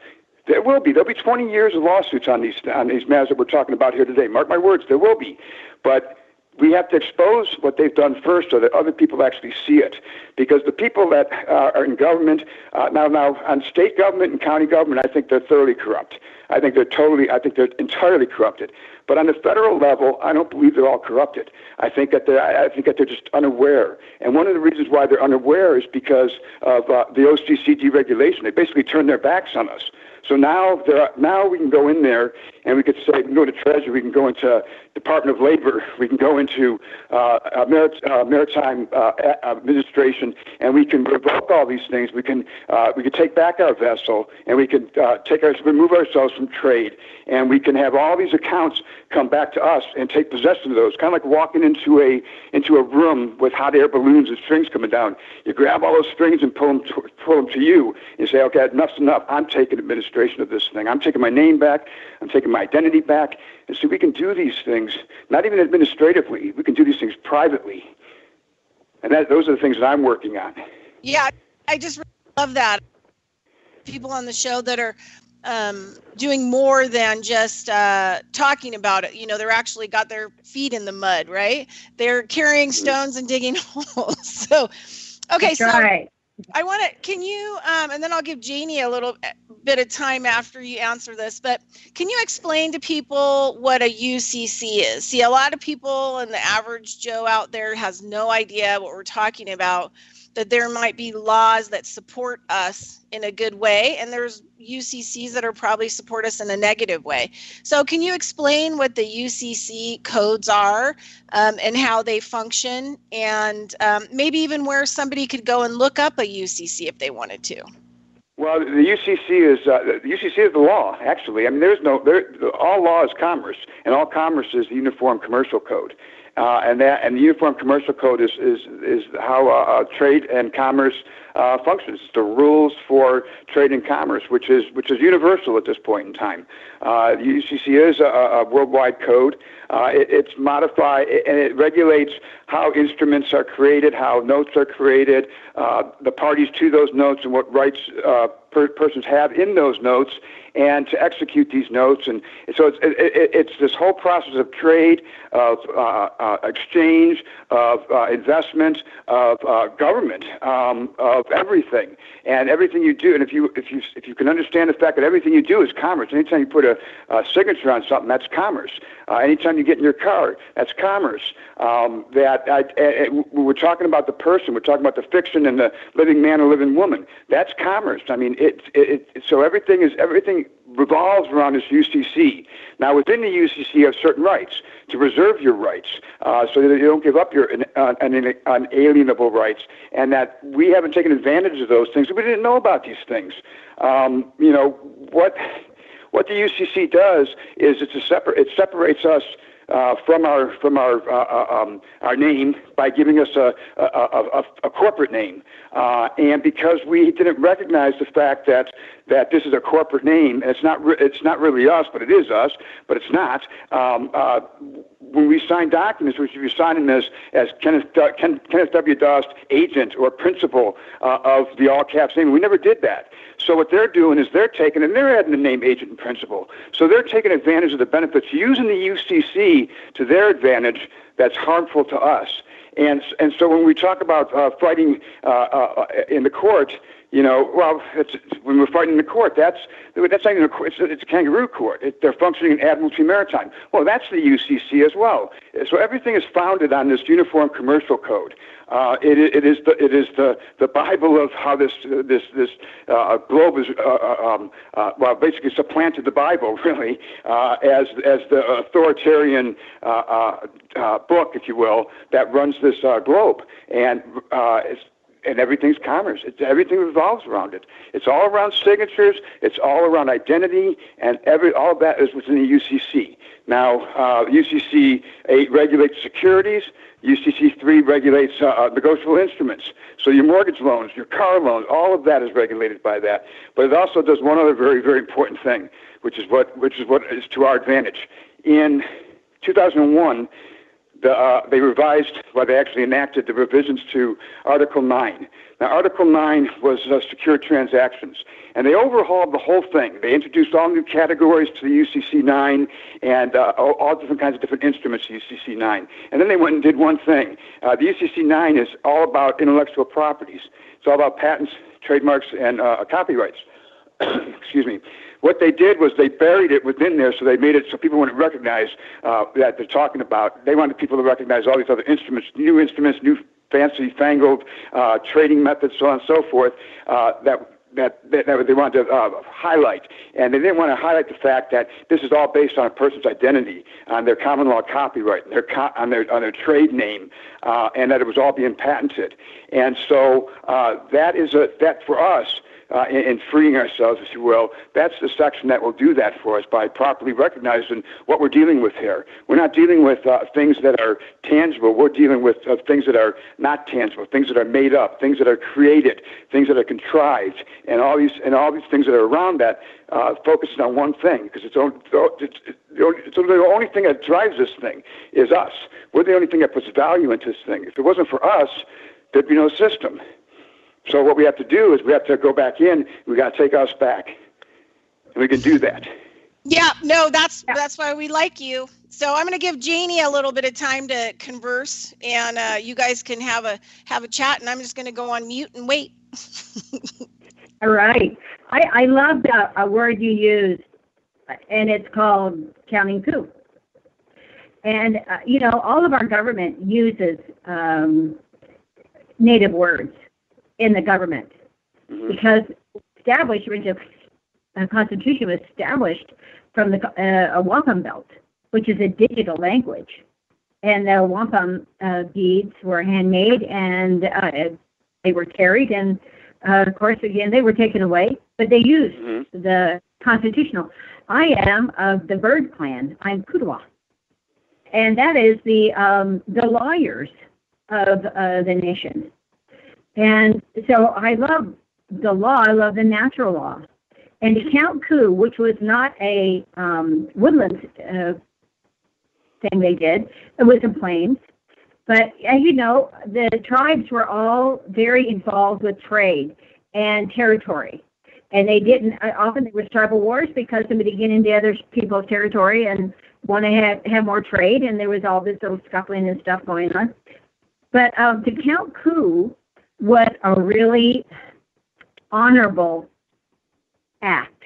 [SPEAKER 7] There will be. There'll be 20 years of lawsuits on these matters that we're talking about here today. Mark my words, there will be. But we have to expose what they've done first so that other people actually see it. Because the people that are in government, now on state government and county government, I think they're thoroughly corrupt. I think they're entirely corrupted. But on the federal level, I don't believe they're all corrupted. I think that they're just unaware. And one of the reasons why they're unaware is because of the OCC deregulation. They basically turned their backs on us. So now we can go in there and we could say, we can go to Treasury, we can go into Department of Labor, we can go into Maritime Administration, and we can revoke all these things. We can take back our vessel, and we can remove ourselves from trade, and we can have all these accounts come back to us and take possession of those. Kind of like walking into a room with hot air balloons and strings coming down. You grab all those strings and pull them to you, and say, okay, enough's enough. I'm taking administration of this thing. I'm taking my name back. I'm taking my identity back. And so we can do these things, not even administratively. We can do these things privately. And those are the things that I'm working on.
[SPEAKER 8] Yeah, I just really love that. People on the show that are doing more than just talking about it. You know, they're actually got their feet in the mud, right? They're carrying stones and digging holes. So, okay,
[SPEAKER 9] That's right.
[SPEAKER 8] I want to, can you, and then I'll give Jannie a little bit of time after you answer this, but can you explain to people what a UCC is? See, a lot of people and the average Joe out there has no idea what we're talking about, that there might be laws that support us in a good way, and there's UCCs that are probably support us in a negative way. So can you explain what the UCC codes are and how they function, and maybe even where somebody could go and look up a UCC if they wanted to?
[SPEAKER 7] Well, the UCC is the law. Actually, I mean, all law is commerce, and all commerce is the Uniform Commercial Code. And the Uniform Commercial Code is how trade and commerce functions. It's the rules for trade and commerce, which is universal at this point in time. The UCC is a worldwide code. It's modified and it regulates how instruments are created, how notes are created, the parties to those notes, and what rights persons have in those notes, and to execute these notes. And so it's this whole process of trade, of exchange, of investment, of government, of everything, and everything you do. And if you can understand the fact that everything you do is commerce. Anytime you put a signature on something, that's commerce. Anytime you get in your car, that's commerce. We're talking about the person. We're talking about the fiction and the living man or living woman. That's commerce. I mean, so everything revolves around this UCC. Now, within the UCC, you have certain rights to reserve your rights, so that you don't give up your unalienable rights, and that we haven't taken advantage of those things. We didn't know about these things. What the UCC does is it separates us from our name by giving us a corporate name, and because we didn't recognize the fact that this is a corporate name, and it's not really us, but it is us, but it's not. When we sign documents, we should be signing this as Kenneth W. Dost, agent or principal of the all caps name. We never did that. So what they're doing is they're adding the name agent and principal. So they're taking advantage of the benefits, using the UCC to their advantage. That's harmful to us. And so when we talk about fighting in the court, when we're fighting in the court, that's not even a court. It's a kangaroo court. They're functioning in Admiralty Maritime. Well, that's the UCC as well. So everything is founded on this Uniform Commercial Code. It is the Bible of how this globe is basically supplanted the Bible really as the authoritarian book, if you will, that runs this globe. and everything's commerce. Everything revolves around it. It's all around signatures. It's all around identity, and all of that is within the UCC. Now, UCC 8 regulates securities. UCC 3 regulates negotiable instruments. So your mortgage loans, your car loans, all of that is regulated by that. But it also does one other very, very important thing, which is what is to our advantage. In 2001, they revised, they actually enacted the revisions to Article 9. Now, Article 9 was secure transactions, and they overhauled the whole thing. They introduced all new categories to the UCC 9 and all different kinds of different instruments to UCC 9. And then they went and did one thing. The UCC 9 is all about intellectual properties. It's all about patents, trademarks, and copyrights. Excuse me. What they did was they buried it within there, so they made it so people wouldn't recognize that they're talking about. They wanted people to recognize all these other instruments, new fancy fangled trading methods, so on and so forth, that they wanted to highlight. And they didn't want to highlight the fact that this is all based on a person's identity, on their common law copyright, on their trade name, and that it was all being patented. And so that for us, in freeing ourselves, if you will, that's the section that will do that for us by properly recognizing what we're dealing with here. We're not dealing with things that are tangible. We're dealing with things that are not tangible, things that are made up, things that are created, things that are contrived, and all these things that are around that, focusing on one thing, because it's the only thing that drives this thing is us. We're the only thing that puts value into this thing. If it wasn't for us, there'd be no system. So what we have to do is we have to go back in. We got to take us back, and we can do that.
[SPEAKER 8] Yeah, no, that's why we like you. So I'm going to give Jannie a little bit of time to converse, and you guys can have a chat. And I'm just going to go on mute and wait.
[SPEAKER 9] All right. I love a word you used, and it's called counting coup. And all of our government uses native words in the government, because the Constitution was established from a wampum belt, which is a digital language, and the wampum beads were handmade, and they were carried, and of course, again, they were taken away, but they used the constitutional. I am of the Bird clan. I'm Kudwa, and that is the lawyers of the nation. And so I love the law. I love the natural law. And to count coup, which was not a woodland thing they did, it was in plains. But, the tribes were all very involved with trade and territory. And they didn't, often there was tribal wars because somebody get into other people's territory and want to have more trade, and there was all this little scuffling and stuff going on. But to count coup was a really honorable act.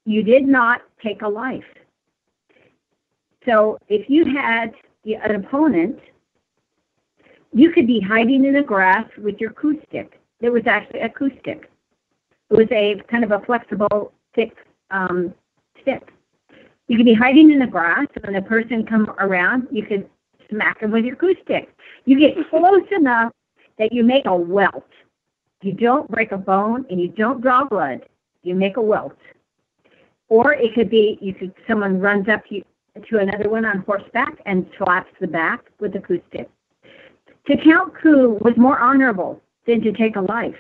[SPEAKER 9] You did not take a life. So if you had an opponent, you could be hiding in the grass with your coup stick. There was actually a coup stick. It was a kind of a flexible, thick stick. You could be hiding in the grass, and when the person come around, you could smack them with your coup stick. You get close enough that you make a welt. You don't break a bone and you don't draw blood. You make a welt. Or it could be someone runs up to another one on horseback and slaps the back with a coup stick. To count coup was more honorable than to take a life,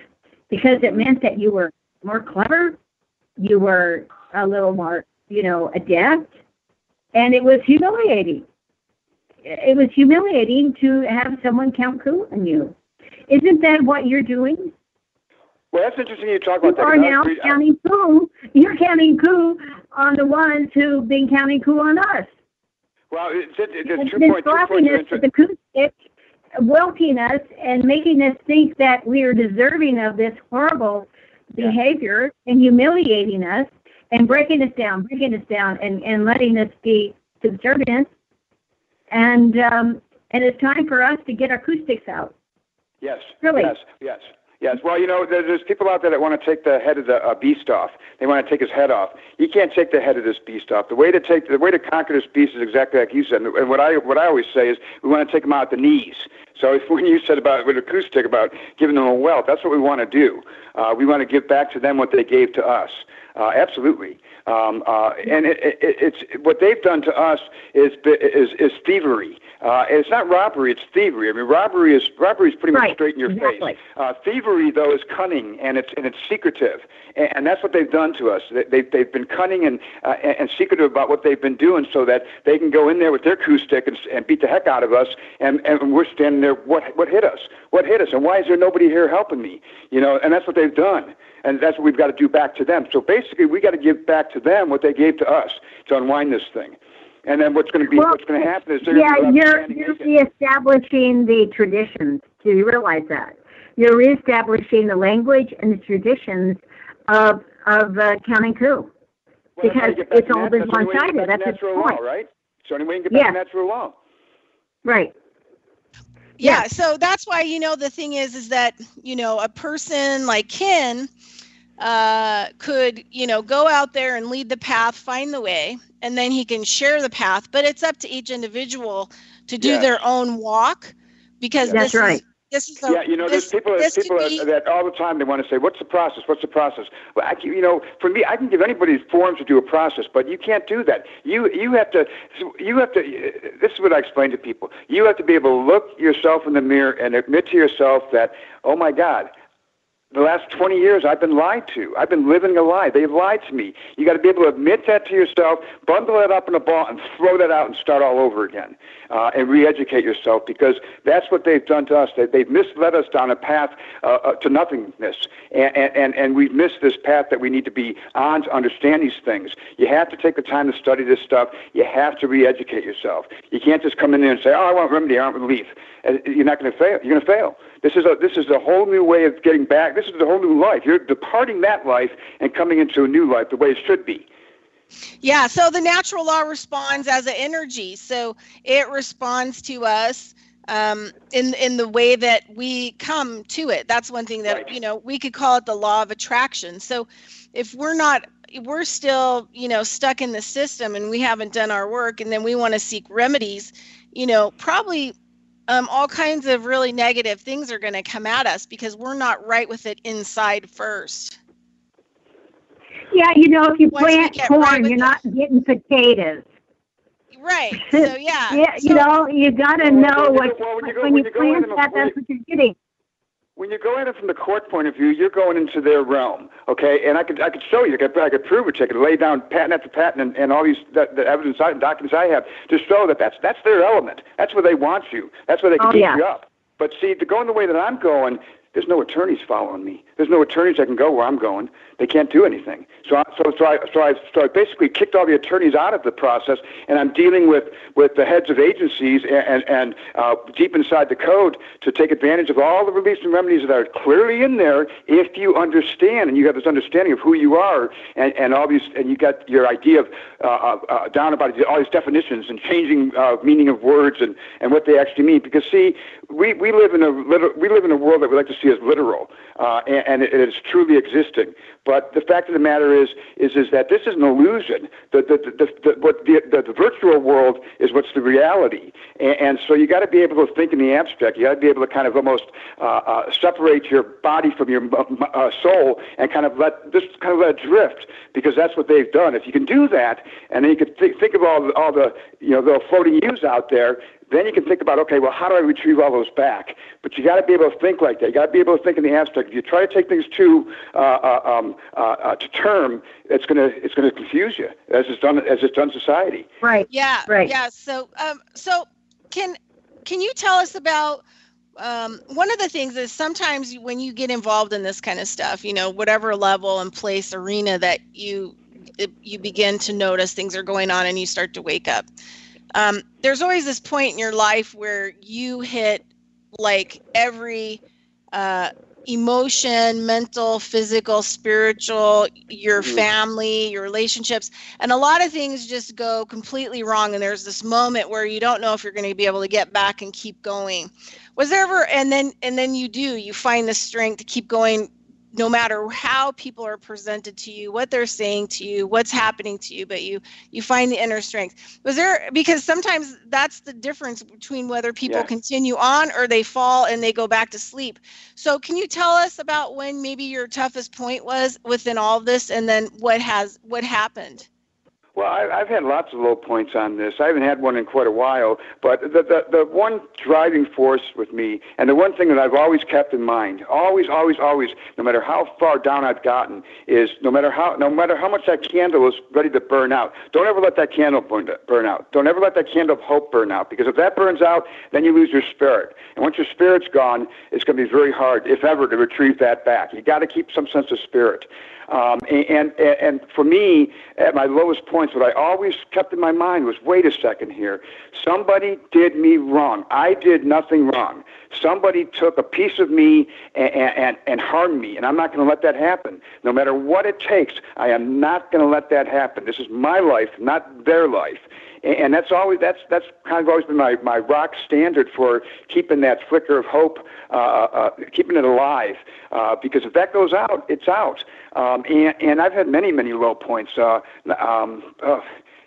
[SPEAKER 9] because it meant that you were more clever, you were a little more, adept, and it was humiliating. It was humiliating to have someone count coup on you. Isn't that what you're doing?
[SPEAKER 7] Well, that's interesting you talk about that.
[SPEAKER 9] You are now counting coup. You're counting coup on the ones who've been counting coup on us.
[SPEAKER 7] Well, it's 2
[SPEAKER 9] points. The coup stick, welting us and making us think that we are deserving of this horrible behavior and humiliating us and breaking us down and letting us be subservient. And it's time for us to get our coup sticks out.
[SPEAKER 7] Yes.
[SPEAKER 9] Really?
[SPEAKER 7] Yes. Yes. Well, there's people out there that want to take the head of the beast off. They want to take his head off. You can't take the head of this beast off. The way to conquer this beast is exactly like you said. And what I always say is we want to take him out at the knees. So when you said with acoustic about giving them a wealth, that's what we want to do. We want to give back to them what they gave to us. Absolutely. And it's what they've done to us is thievery. It's not robbery; it's thievery. I mean, robbery is pretty much straight in your face. Thievery, though, is cunning and it's secretive, and that's what they've done to us. They've been cunning and secretive about what they've been doing, so that they can go in there with their acoustic and beat the heck out of us, and we're standing there. What hit us? What hit us? And why is there nobody here helping me? And that's what they've done. And that's what we've got to do back to them. So basically, we got to give back to them what they gave to us to unwind this thing. And then what's going to happen is
[SPEAKER 9] you're reestablishing the traditions. Do you realize that? You're reestablishing the language and the traditions of counting coup, because it's all been one-sided. That's
[SPEAKER 7] natural law, right? So anyway, you can get back to natural law.
[SPEAKER 9] Right.
[SPEAKER 8] Yeah, so that's why, the thing is that, a person like Ken could, go out there and lead the path, find the way, and then he can share the path. But it's up to each individual to do their own walk, because
[SPEAKER 9] that's right.
[SPEAKER 7] There's people that all the time they want to say, "What's the process? What's the process?" Well, for me, I can give anybody forms to do a process, but you can't do that. You have to. This is what I explain to people. You have to be able to look yourself in the mirror and admit to yourself that, oh my God, the last 20 years I've been lied to. I've been living a lie. They've lied to me. You got to be able to admit that to yourself, bundle it up in a ball, and throw that out and start all over again, and re-educate yourself, because that's what they've done to us. They've misled us down a path to nothingness, and we've missed this path that we need to be on to understand these things. You have to take the time to study this stuff. You have to re-educate yourself. You can't just come in there and say, "Oh, I want remedy, I want relief." You're not going to fail. You're going to fail. This is a whole new way of getting back. This is a whole new life. You're departing that life and coming into a new life the way it should be.
[SPEAKER 8] Yeah, so the natural law responds as an energy. So it responds to us in the way that we come to it. That's one thing that, we could call it the law of attraction. So if we're still, stuck in the system and we haven't done our work, and then we want to seek remedies, probably all kinds of really negative things are going to come at us because we're not right with it inside first.
[SPEAKER 9] Yeah, if you plant corn, you're not getting potatoes.
[SPEAKER 8] Right. So yeah.
[SPEAKER 9] You got to know when you plant that, that's what you're getting.
[SPEAKER 7] When you go in it from the court point of view, you're going into their realm, okay? And I could show you, I could prove it. I could lay down patent after patent and all these the evidence and documents I have to show that that's their element. That's where they want you. That's where they can keep you up. But see, to go in the way that I'm going, there's no attorneys following me. There's no attorneys that can go where I'm going. They can't do anything. So I basically kicked all the attorneys out of the process, and I'm dealing with the heads of agencies and deep inside the code to take advantage of all the reliefs and remedies that are clearly in there if you understand and you have this understanding of who you are and all these, and you got your idea of down about all these definitions and changing meaning of words and what they actually mean. Because see, we live in a world that we like to see as literal, and it is truly existing. But the fact of the matter is that this is an illusion. The virtual world is what's the reality, and so you got to be able to think in the abstract. You got to be able to kind of almost separate your body from your soul and kind of let it drift, because that's what they've done. If you can do that, and then you can think of all the the floating U's out there. Then you can think about, okay, well, how do I retrieve all those back? But you got to be able to think like that. You got to be able to think in the abstract. If you try to take things to term, it's gonna confuse you, as it's done society.
[SPEAKER 9] Right.
[SPEAKER 8] Yeah.
[SPEAKER 9] Right.
[SPEAKER 8] Yeah. So can you tell us about one of the things is sometimes when you get involved in this kind of stuff, whatever level and place arena that you begin to notice things are going on and you start to wake up. There's always this point in your life where you hit like every emotion, mental, physical, spiritual, your family, your relationships, and a lot of things just go completely wrong, and there's this moment where you don't know if you're going to be able to get back and keep going. Was there ever, and then you find the strength to keep going no matter how people are presented to you, what they're saying to you, what's happening to you, but you find the inner strength. Was there, because sometimes that's the difference between whether people continue on or they fall and they go back to sleep. So can you tell us about when maybe your toughest point was within all of this, and then what happened?
[SPEAKER 7] Well, I've had lots of low points on this. I haven't had one in quite a while, but the one driving force with me, and the one thing that I've always kept in mind, always, no matter how far down I've gotten, is no matter how much that candle is ready to burn out, don't ever let that candle burn out. Don't ever let that candle of hope burn out, because if that burns out, then you lose your spirit. And once your spirit's gone, it's going to be very hard, if ever, to retrieve that back. You got to keep some sense of spirit. And for me, at my lowest points, what I always kept in my mind was, wait a second here. Somebody did me wrong. I did nothing wrong. Somebody took a piece of me and harmed me, and I'm not going to let that happen. No matter what it takes, I am not going to let that happen. This is my life, not their life. And that's kind of always been my rock standard for keeping that flicker of hope, keeping it alive. Because if that goes out, it's out. And I've had many low points.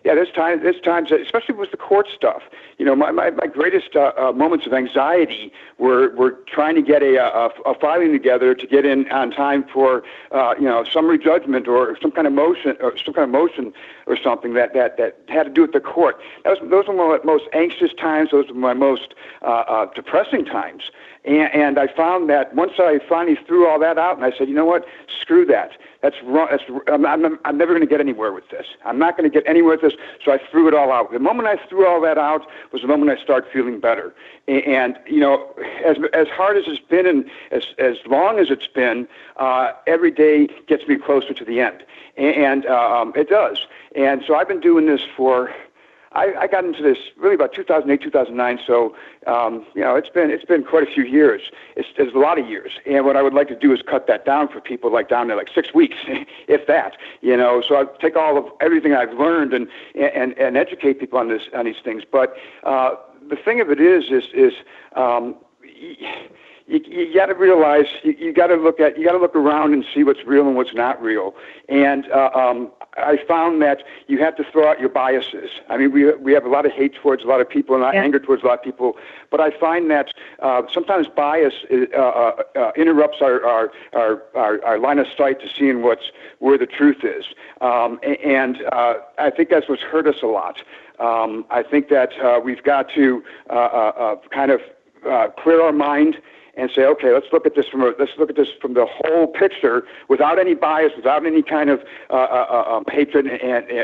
[SPEAKER 7] There's times, especially with the court stuff. You know, my greatest moments of anxiety were trying to get a filing together to get in on time for summary judgment or some kind of motion or something that had to do with the court. Those were my most anxious times. Those were my most depressing times. And I found that once I finally threw all that out, and I said, you know what, screw that. That's wrong. I'm never going to get anywhere with this. I'm not going to get anywhere with this. So I threw it all out. The moment I threw all that out was the moment I started feeling better. And you know, as hard as it's been and as long as it's been, every day gets me closer to the end. And it does. And so I've been doing this for. I got into this really about 2008, 2009. So, it's been quite a few years. It's a lot of years. And what I would like to do is cut that down for people, like down to like 6 weeks, if that. You know, so I take all of everything I've learned and educate people on these things. But the thing of it is you got to realize you got to look around and see what's real and what's not real. And I found that you have to throw out your biases. I mean, we have a lot of hate towards a lot of people and anger towards a lot of people, but I find that sometimes bias interrupts our line of sight to seeing where the truth is. And I think that's what's hurt us a lot. I think that we've got to kind of clear our mind and say, okay, let's look at this from the whole picture, without any bias, without any kind of hatred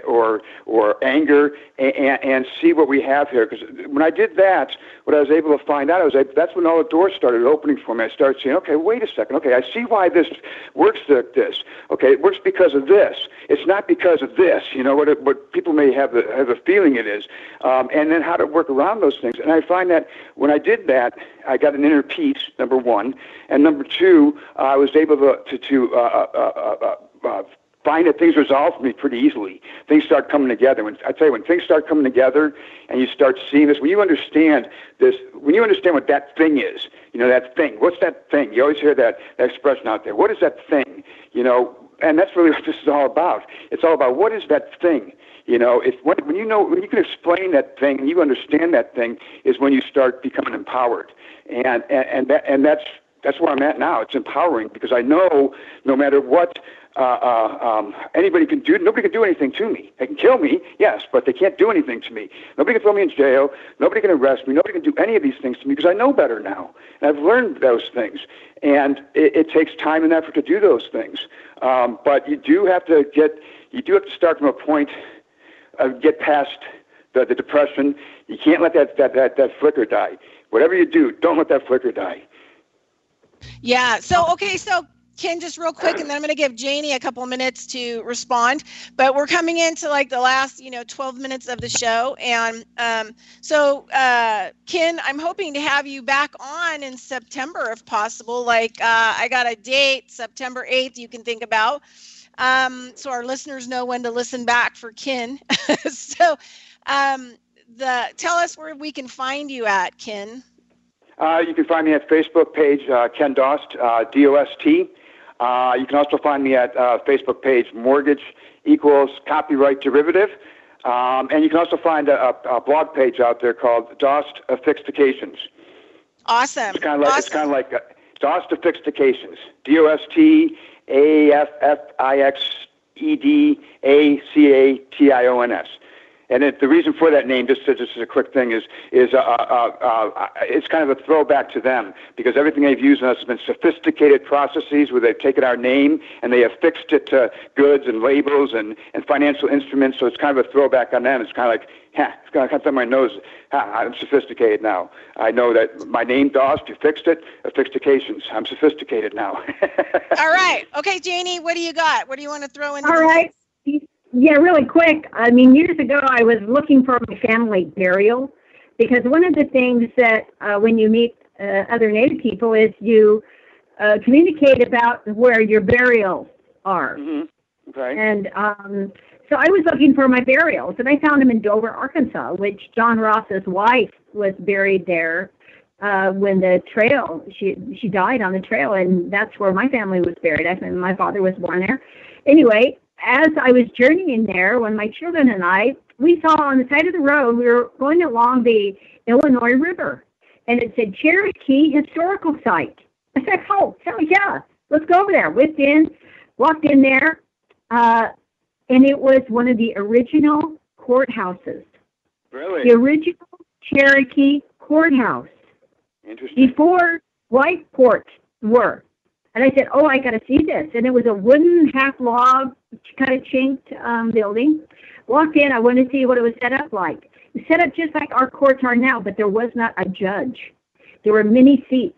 [SPEAKER 7] or anger, and see what we have here. Because when I did that, what I was able to find out that's when all the doors started opening for me. I started saying, okay, wait a second. Okay, I see why this works like this. Okay, it works because of this. It's not because of this. You know what people may have a feeling it is, and then how to work around those things. And I find that when I did that, I got an inner peace, number one, and number two, I was able to find that things resolved for me pretty easily. Things start coming together. When things start coming together, and you start seeing this, when you understand what that thing is, you know, that thing. What's that thing? You always hear that expression out there. What is that thing? You know, and that's really what this is all about. It's all about what is that thing. You know, when you can explain that thing and you understand that thing is when you start becoming empowered, and that's where I'm at now. It's empowering because I know no matter what anybody can do, nobody can do anything to me. They can kill me, yes, but they can't do anything to me. Nobody can throw me in jail. Nobody can arrest me. Nobody can do any of these things to me because I know better now, and I've learned those things. And it takes time and effort to do those things, but you do have to start from a point. Get past the depression. You can't let that flicker die. Whatever you do, don't let that flicker die.
[SPEAKER 8] Yeah. So, okay. So Ken, just real quick, and then I'm going to give Jannie a couple minutes to respond. But we're coming into like the last, 12 minutes of the show. And so, Ken, I'm hoping to have you back on in September if possible. Like I got a date, September 8th, you can think about. So our listeners know when to listen back for Ken. So tell us where we can find you at, Ken.
[SPEAKER 7] You can find me at Facebook page, Ken Dost, D-O-S-T. You can also find me at Facebook page, Mortgage Equals Copyright Derivative. And you can also find a blog page out there called Dostifications.
[SPEAKER 8] Awesome.
[SPEAKER 7] It's kind of like Dostifications. Dostifiexedactions. And the reason for that name, just as a quick thing, is it's kind of a throwback to them, because everything they've used on us has been sophisticated processes where they've taken our name and they have fixed it to goods and labels and financial instruments. So it's kind of a throwback on them. It's kind of like, it's kind of on my nose. I'm sophisticated now. I know that my name, Dost, you fixed it. Sophistications. I'm sophisticated now.
[SPEAKER 8] All right. Okay, Jannie, what do you got? What do you want to throw in?
[SPEAKER 9] All right. Yeah, really quick. I mean, years ago, I was looking for my family burial, because one of the things that when you meet other Native people is you communicate about where your burials are.
[SPEAKER 7] Mm-hmm. Right.
[SPEAKER 9] And so I was looking for my burials, and I found them in Dover, Arkansas, which John Ross's wife was buried there when the trail, she died on the trail, and that's where my family was buried. My father was born there. Anyway, as I was journeying there, when my children and we saw on the side of the road, we were going along the Illinois River, and it said Cherokee Historical Site. I said, oh, hell yeah, let's go over there. Walked in there, and it was one of the original courthouses.
[SPEAKER 7] Really?
[SPEAKER 9] The original Cherokee courthouse.
[SPEAKER 7] Interesting.
[SPEAKER 9] Before white courts were. And I said, oh, I got to see this. And it was a wooden half-log, kind of chinked building. Walked in. I wanted to see what it was set up like. It was set up just like our courts are now, but there was not a judge. There were many seats.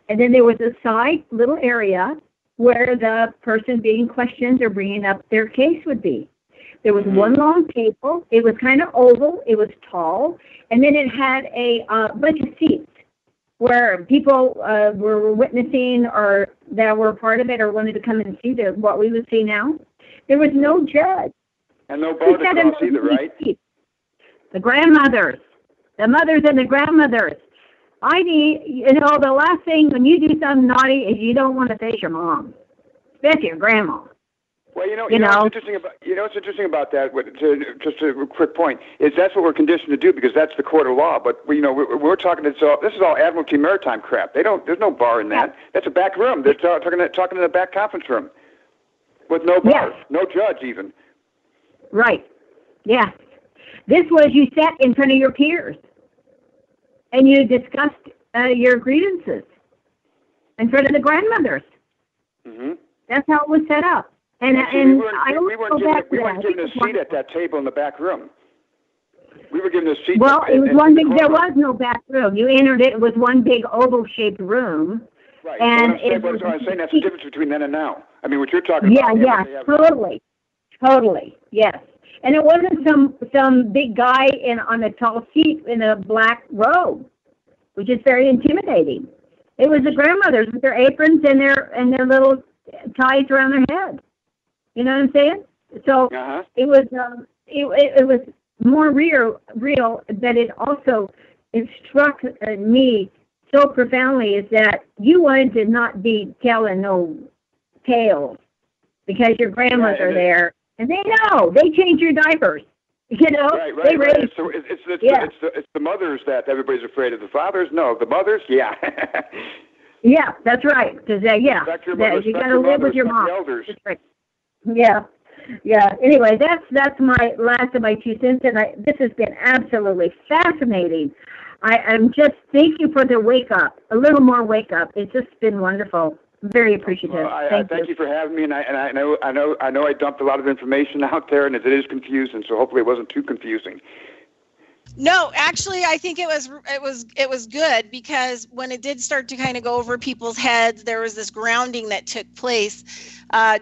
[SPEAKER 9] And then there was a side little area where the person being questioned or bringing up their case would be. There was one long table. It was kind of oval. It was tall. And then it had a bunch of seats where people were witnessing or that were part of it or wanted to come and see what we would see now. There was no judge.
[SPEAKER 7] And no bar to cross either, right?
[SPEAKER 9] The grandmothers, the mothers and the grandmothers. The last thing when you do something naughty is you don't want to face your mom, especially your grandma.
[SPEAKER 7] Well, what's interesting about that. Just a quick point is that's what we're conditioned to do, because that's the court of law. But we're talking. This is all Admiralty Maritime crap. There's no bar in that. That's a back room. They're talking in the back conference room with no bar, no judge even.
[SPEAKER 9] Right. Yeah. This was you sat in front of your peers, and you discussed your grievances in front of the grandmothers. Mm-hmm. That's how it was set up. And
[SPEAKER 7] we weren't given a seat at that table in the back room. We were given a seat.
[SPEAKER 9] Well, it was one big. There was no back room. You entered it with one big oval-shaped room.
[SPEAKER 7] Right.
[SPEAKER 9] And
[SPEAKER 7] I'm saying that's the difference between then and now. I mean, what you're talking about.
[SPEAKER 9] Yeah, totally, yes. And it wasn't some big guy on a tall seat in a black robe, which is very intimidating. It was the grandmothers with their aprons and their little ties around their head. You know what I'm saying? So it was more real, but it struck me so profoundly is that you wanted to not be telling no tales because your grandmas are there, and they change your diapers.
[SPEAKER 7] Right.
[SPEAKER 9] They raise.
[SPEAKER 7] So it's the mothers that everybody's afraid of. The fathers, no. The mothers, yeah.
[SPEAKER 9] Yeah, that's right. Because you got to live with your mom.
[SPEAKER 7] Elders.
[SPEAKER 9] Yeah. Anyway, that's my last of my 2 cents, and this has been absolutely fascinating. I'm just thank you for the wake up, a little more wake up. It's just been wonderful. Very appreciative.
[SPEAKER 7] Well, thank you for having me, and I know I dumped a lot of information out there, and it is confusing. So hopefully it wasn't too confusing.
[SPEAKER 8] No, actually, I think it was good, because when it did start to kind of go over people's heads, there was this grounding that took place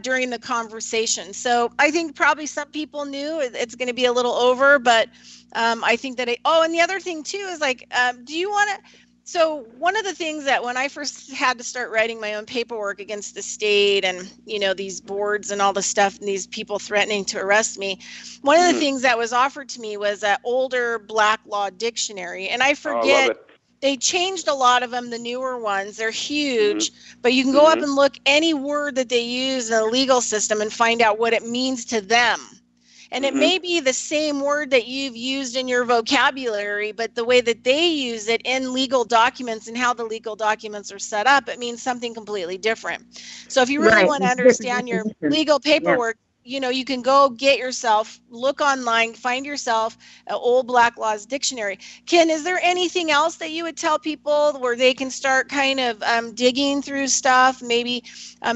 [SPEAKER 8] during the conversation. So I think probably some people knew it's going to be a little over, but I think that and the other thing too is like, do you want to? So one of the things that when I first had to start writing my own paperwork against the state and, these boards and all the stuff and these people threatening to arrest me, one of the things that was offered to me was an older Black Law dictionary. And I forget, they changed a lot of them, the newer ones. They're huge, but you can go up and look any word that they use in the legal system and find out what it means to them. And it may be the same word that you've used in your vocabulary, but the way that they use it in legal documents and how the legal documents are set up, it means something completely different. So if you really want to understand your legal paperwork, you can go look online, find yourself an old Black Laws dictionary. Ken, is there anything else that you would tell people where they can start kind of digging through stuff, maybe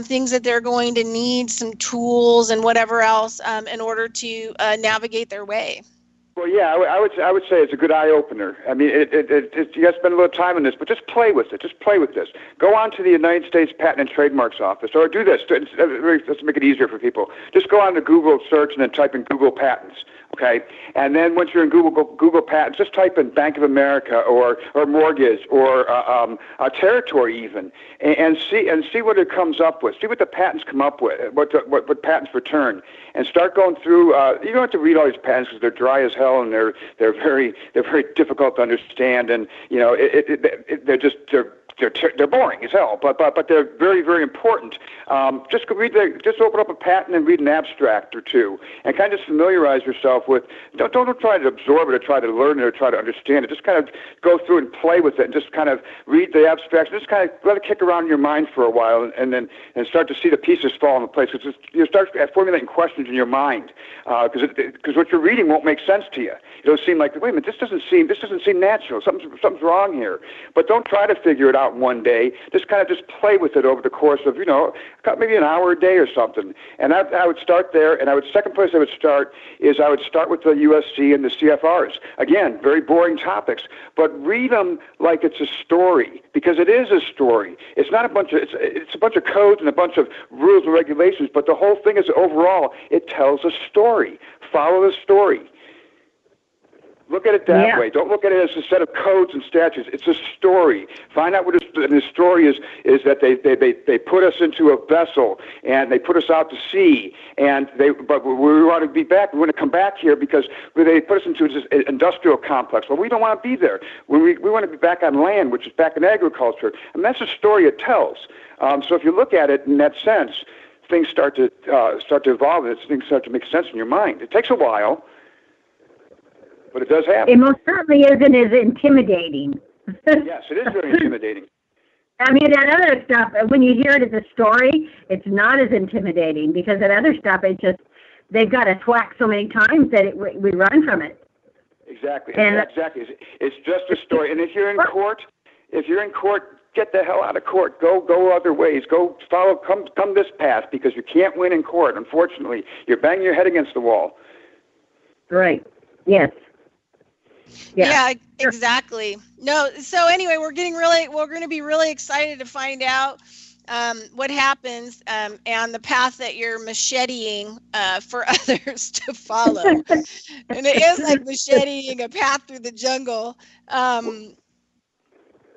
[SPEAKER 8] things that they're going to need, some tools and whatever else in order to navigate their way?
[SPEAKER 7] Well, yeah, I would say it's a good eye opener. I mean, you got to spend a little time on this, but just play with it. Just play with this. Go on to the United States Patent and Trademarks Office, or do this. Let's make it easier for people. Just go on to Google search and then type in Google Patents. Okay, and then once you're in Google Patents, just type in Bank of America or mortgage or a territory even, and see what it comes up with. See what the patents come up with, what patents return, and start going through. You don't have to read all these patents because they're dry as hell and they're very difficult to understand, and they're boring as hell, but they're very, very important. Just open up a patent and read an abstract or two, and kind of just familiarize yourself with. Don't try to absorb it or try to learn it or try to understand it. Just kind of go through and play with it, and just kind of read the abstracts. Just kind of let it kick around in your mind for a while, and start to see the pieces fall into place. You start formulating questions in your mind, because what you're reading won't make sense to you. It'll seem like, wait a minute, this doesn't seem natural. Something's wrong here. But don't try to figure it out one day. Just play with it over the course of maybe an hour a day or something. And I would start there. And second place I would start with the USC and the CFRs. Again, very boring topics, but read them like it's a story, because it is a story. It's not it's a bunch of codes and a bunch of rules and regulations, but the whole thing is overall it tells a story. Follow the story. Look at it that way. Don't look at it as a set of codes and statutes. It's a story. Find out what the story is that they put us into a vessel and they put us out to sea, but we want to be back. We want to come back here because they put us into this industrial complex. Well, we don't want to be there. We want to be back on land, which is back in agriculture. And that's a story it tells. So if you look at it in that sense, things start to evolve and things start to make sense in your mind. It takes a while, but it does happen.
[SPEAKER 9] It most certainly isn't as intimidating.
[SPEAKER 7] Yes, it is very intimidating.
[SPEAKER 9] I mean, that other stuff, when you hear it as a story, it's not as intimidating, because that other stuff, they've got us whacked so many times that we run from it.
[SPEAKER 7] Exactly. Exactly. It's just a story. And if you're in court, get the hell out of court. Go other ways. Come this path, because you can't win in court. Unfortunately, you're banging your head against the wall.
[SPEAKER 9] Right. Yes.
[SPEAKER 8] Yeah, exactly. No, so anyway, we're going to be really excited to find out what happens and the path that you're macheteing for others to follow. And it is like macheteing a path through the jungle.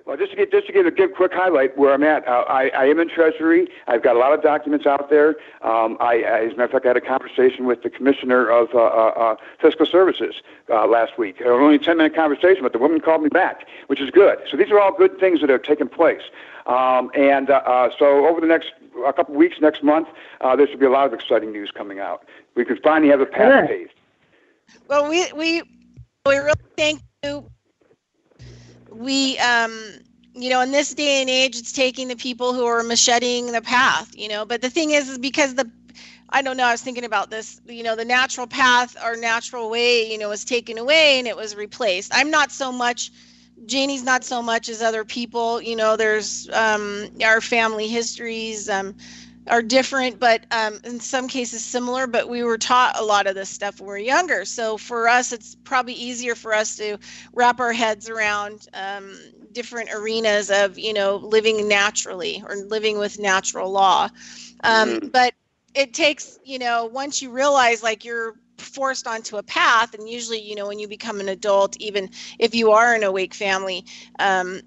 [SPEAKER 7] Well, just to give a quick highlight where I'm at, I am in Treasury. I've got a lot of documents out there. As a matter of fact, I had a conversation with the Commissioner of Fiscal Services last week. It was only a 10-minute conversation, but the woman called me back, which is good. So these are all good things that have taken place. So over the next a couple of weeks, next month, there should be a lot of exciting news coming out. We could finally have a path paved.
[SPEAKER 8] Well, we really thank you. We, in this day and age, it's taking the people who are macheting the path, but the thing is because I don't know, I was thinking about this, the natural path, our natural way, was taken away and it was replaced. Janie's not so much as other people, there's our family histories, are different, but in some cases similar, but we were taught a lot of this stuff when we were younger. So for us, it's probably easier for us to wrap our heads around different arenas of, living naturally or living with natural law. But it takes, once you realize like you're forced onto a path, and usually, when you become an adult, even if you are in a awake family,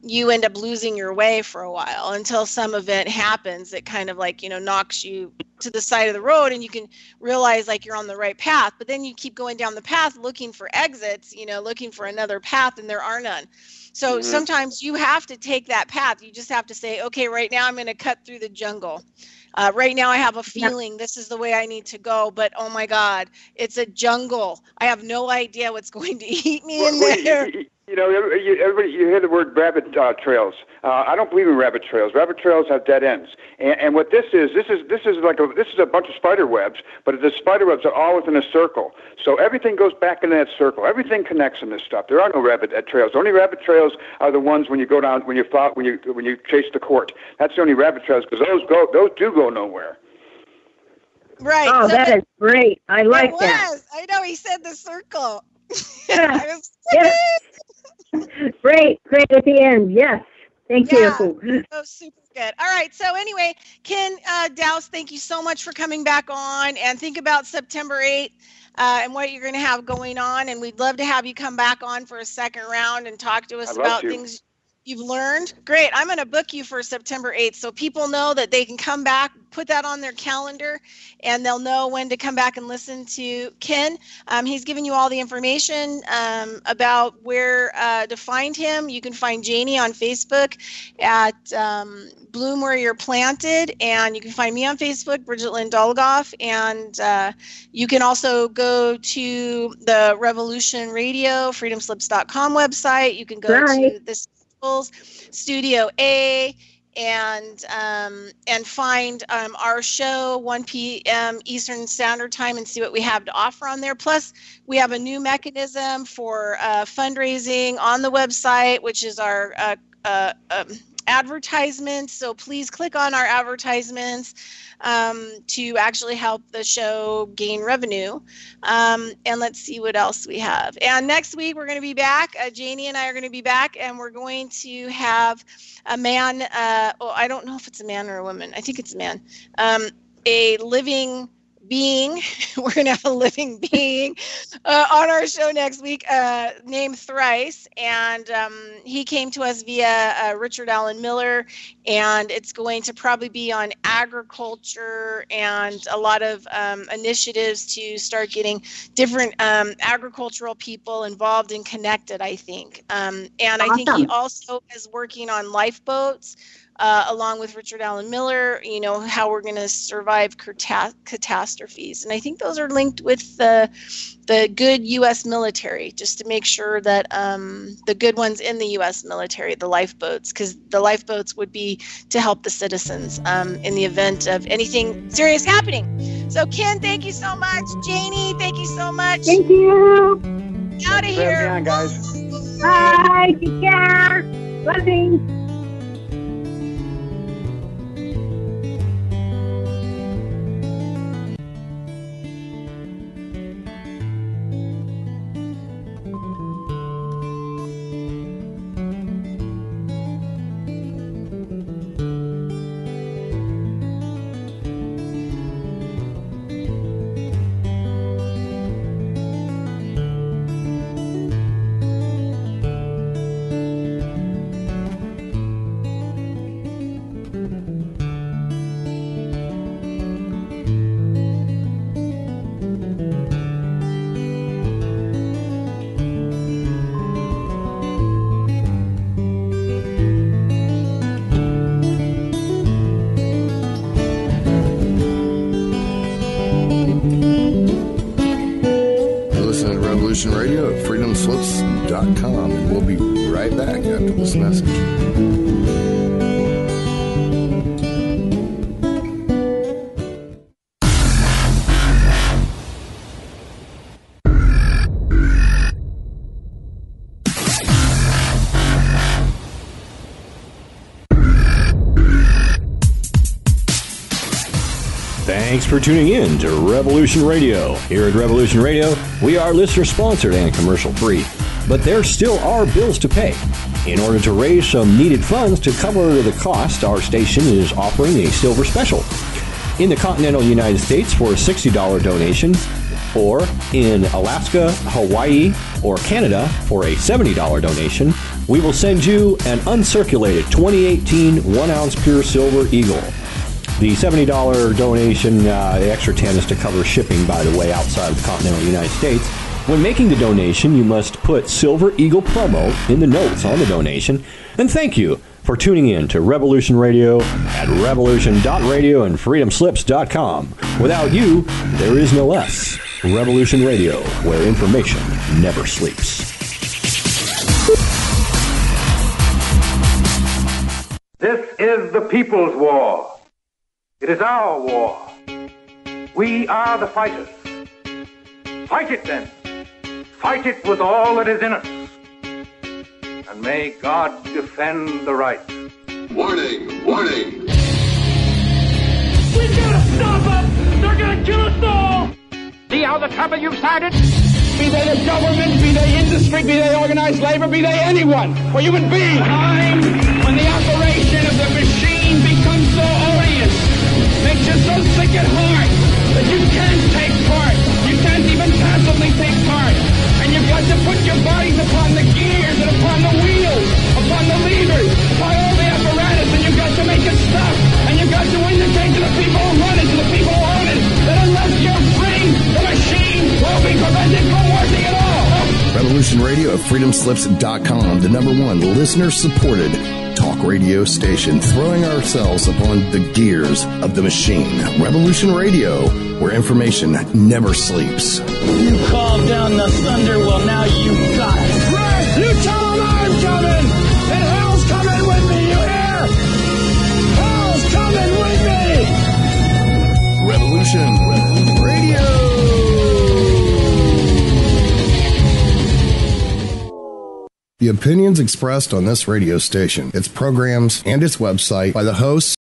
[SPEAKER 8] you end up losing your way for a while until some event happens that kind of like, knocks you to the side of the road, and you can realize like you're on the right path. But then you keep going down the path looking for exits, looking for another path, and there are none. So sometimes you have to take that path. You just have to say, okay, right now I'm going to cut through the jungle. Right now I have a feeling this is the way I need to go, but oh my God, it's a jungle. I have no idea what's going to eat me in there.
[SPEAKER 7] Everybody, you hear the word rabbit trails. I don't believe in rabbit trails. Rabbit trails have dead ends. And what this is a bunch of spider webs, but the spider webs are all within a circle. So everything goes back in that circle. Everything connects in this stuff. There are no rabbit trails. The only rabbit trails are the ones when you go down, when you chase the court. That's the only rabbit trails, because those do go nowhere.
[SPEAKER 8] Right.
[SPEAKER 9] Oh, so that is great. I like that.
[SPEAKER 8] I know, he said the circle.
[SPEAKER 9] Yes. Great at the end. Yes. Thank you.
[SPEAKER 8] Oh, super good. All right. So anyway, Ken Dost, thank you so much for coming back on, and think about September 8th and what you're going to have going on. And we'd love to have you come back on for a second round and talk to us about things you've learned. Great. I'm going to book you for September 8th so people know that they can come back, put that on their calendar, and they'll know when to come back and listen to Ken. He's given you all the information about where to find him. You can find Jannie on Facebook at Bloom Where You're Planted, and you can find me on Facebook, Bridgette Lynn Dolgoff, and you can also go to the Revolution Radio, freedomslips.com website. You can go to this Studio A and find our show 1 p.m. Eastern Standard Time and see what we have to offer on there. Plus, we have a new mechanism for fundraising on the website, which is our advertisements. So please click on our advertisements to actually help the show gain revenue. And let's see what else we have. And next week we're going to be back. Jannie and I are going to be back, and we're going to have a man. I don't know if it's a man or a woman. I think it's a man. A living being. We're going to have a living being on our show next week named Thrice. And he came to us via Richard Allen Miller. And it's going to probably be on agriculture and a lot of initiatives to start getting different agricultural people involved and connected, I think. And I think he also is working on lifeboats. Along with Richard Allen Miller, how we're going to survive catastrophes. And I think those are linked with the good U.S. military, just to make sure that the good ones in the U.S. military, the lifeboats, because the lifeboats would be to help the citizens in the event of anything serious happening. So, Ken, thank you so much. Jannie, thank you so much.
[SPEAKER 9] Thank you.
[SPEAKER 8] Out of here.
[SPEAKER 7] On, guys.
[SPEAKER 9] Bye. Take care. Blessings.
[SPEAKER 5] Radio at freedomslips.com, and we'll be right back after this message.
[SPEAKER 13] Thanks for tuning in to Revolution Radio. Here at Revolution Radio, we are listener-sponsored and commercial-free, but there still are bills to pay. In order to raise some needed funds to cover the cost, our station is offering a silver special. In the continental United States for a $60 donation, or in Alaska, Hawaii, or Canada for a $70 donation, we will send you an uncirculated 2018 1-ounce pure silver Eagle. The $70 donation, the extra 10 is to cover shipping, by the way, outside of the continental United States. When making the donation, you must put Silver Eagle promo in the notes on the donation. And thank you for tuning in to Revolution Radio at revolution.radio and freedomslips.com. Without you, there is no us. Revolution Radio, where information never sleeps.
[SPEAKER 14] This is the people's war. It is our war. We are the fighters. Fight it then. Fight it with all that is in us. And may God defend the right.
[SPEAKER 15] Warning! Warning!
[SPEAKER 16] We gotta stop them! They're gonna kill us all! See how the trouble you've started? Be they the government, be they industry, be they organized labor, be they anyone, or human beings. Time when the operation of the machine becomes so odious, makes you so sick at heart that you can't take part. You can't even passively take part. And you've got to put your bodies upon the gears and upon the wheels, upon the levers, upon all the apparatus, and you've got to make it stop. And you've got to indicate to the people who run it, to the people who own it, that unless you're free, the machine will be prevented from working at all.
[SPEAKER 5] Revolution Radio at freedomslips.com, the #1 listener-supported talk radio station, throwing ourselves upon the gears of the machine. Revolution Radio, where information never sleeps.
[SPEAKER 16] You called down the thunder, well now you got it. Right! You tell them I'm coming! And hell's coming with me, you hear? Hell's coming with me!
[SPEAKER 5] Revolution Radio! The opinions expressed on this radio station, its programs, and its website by the hosts,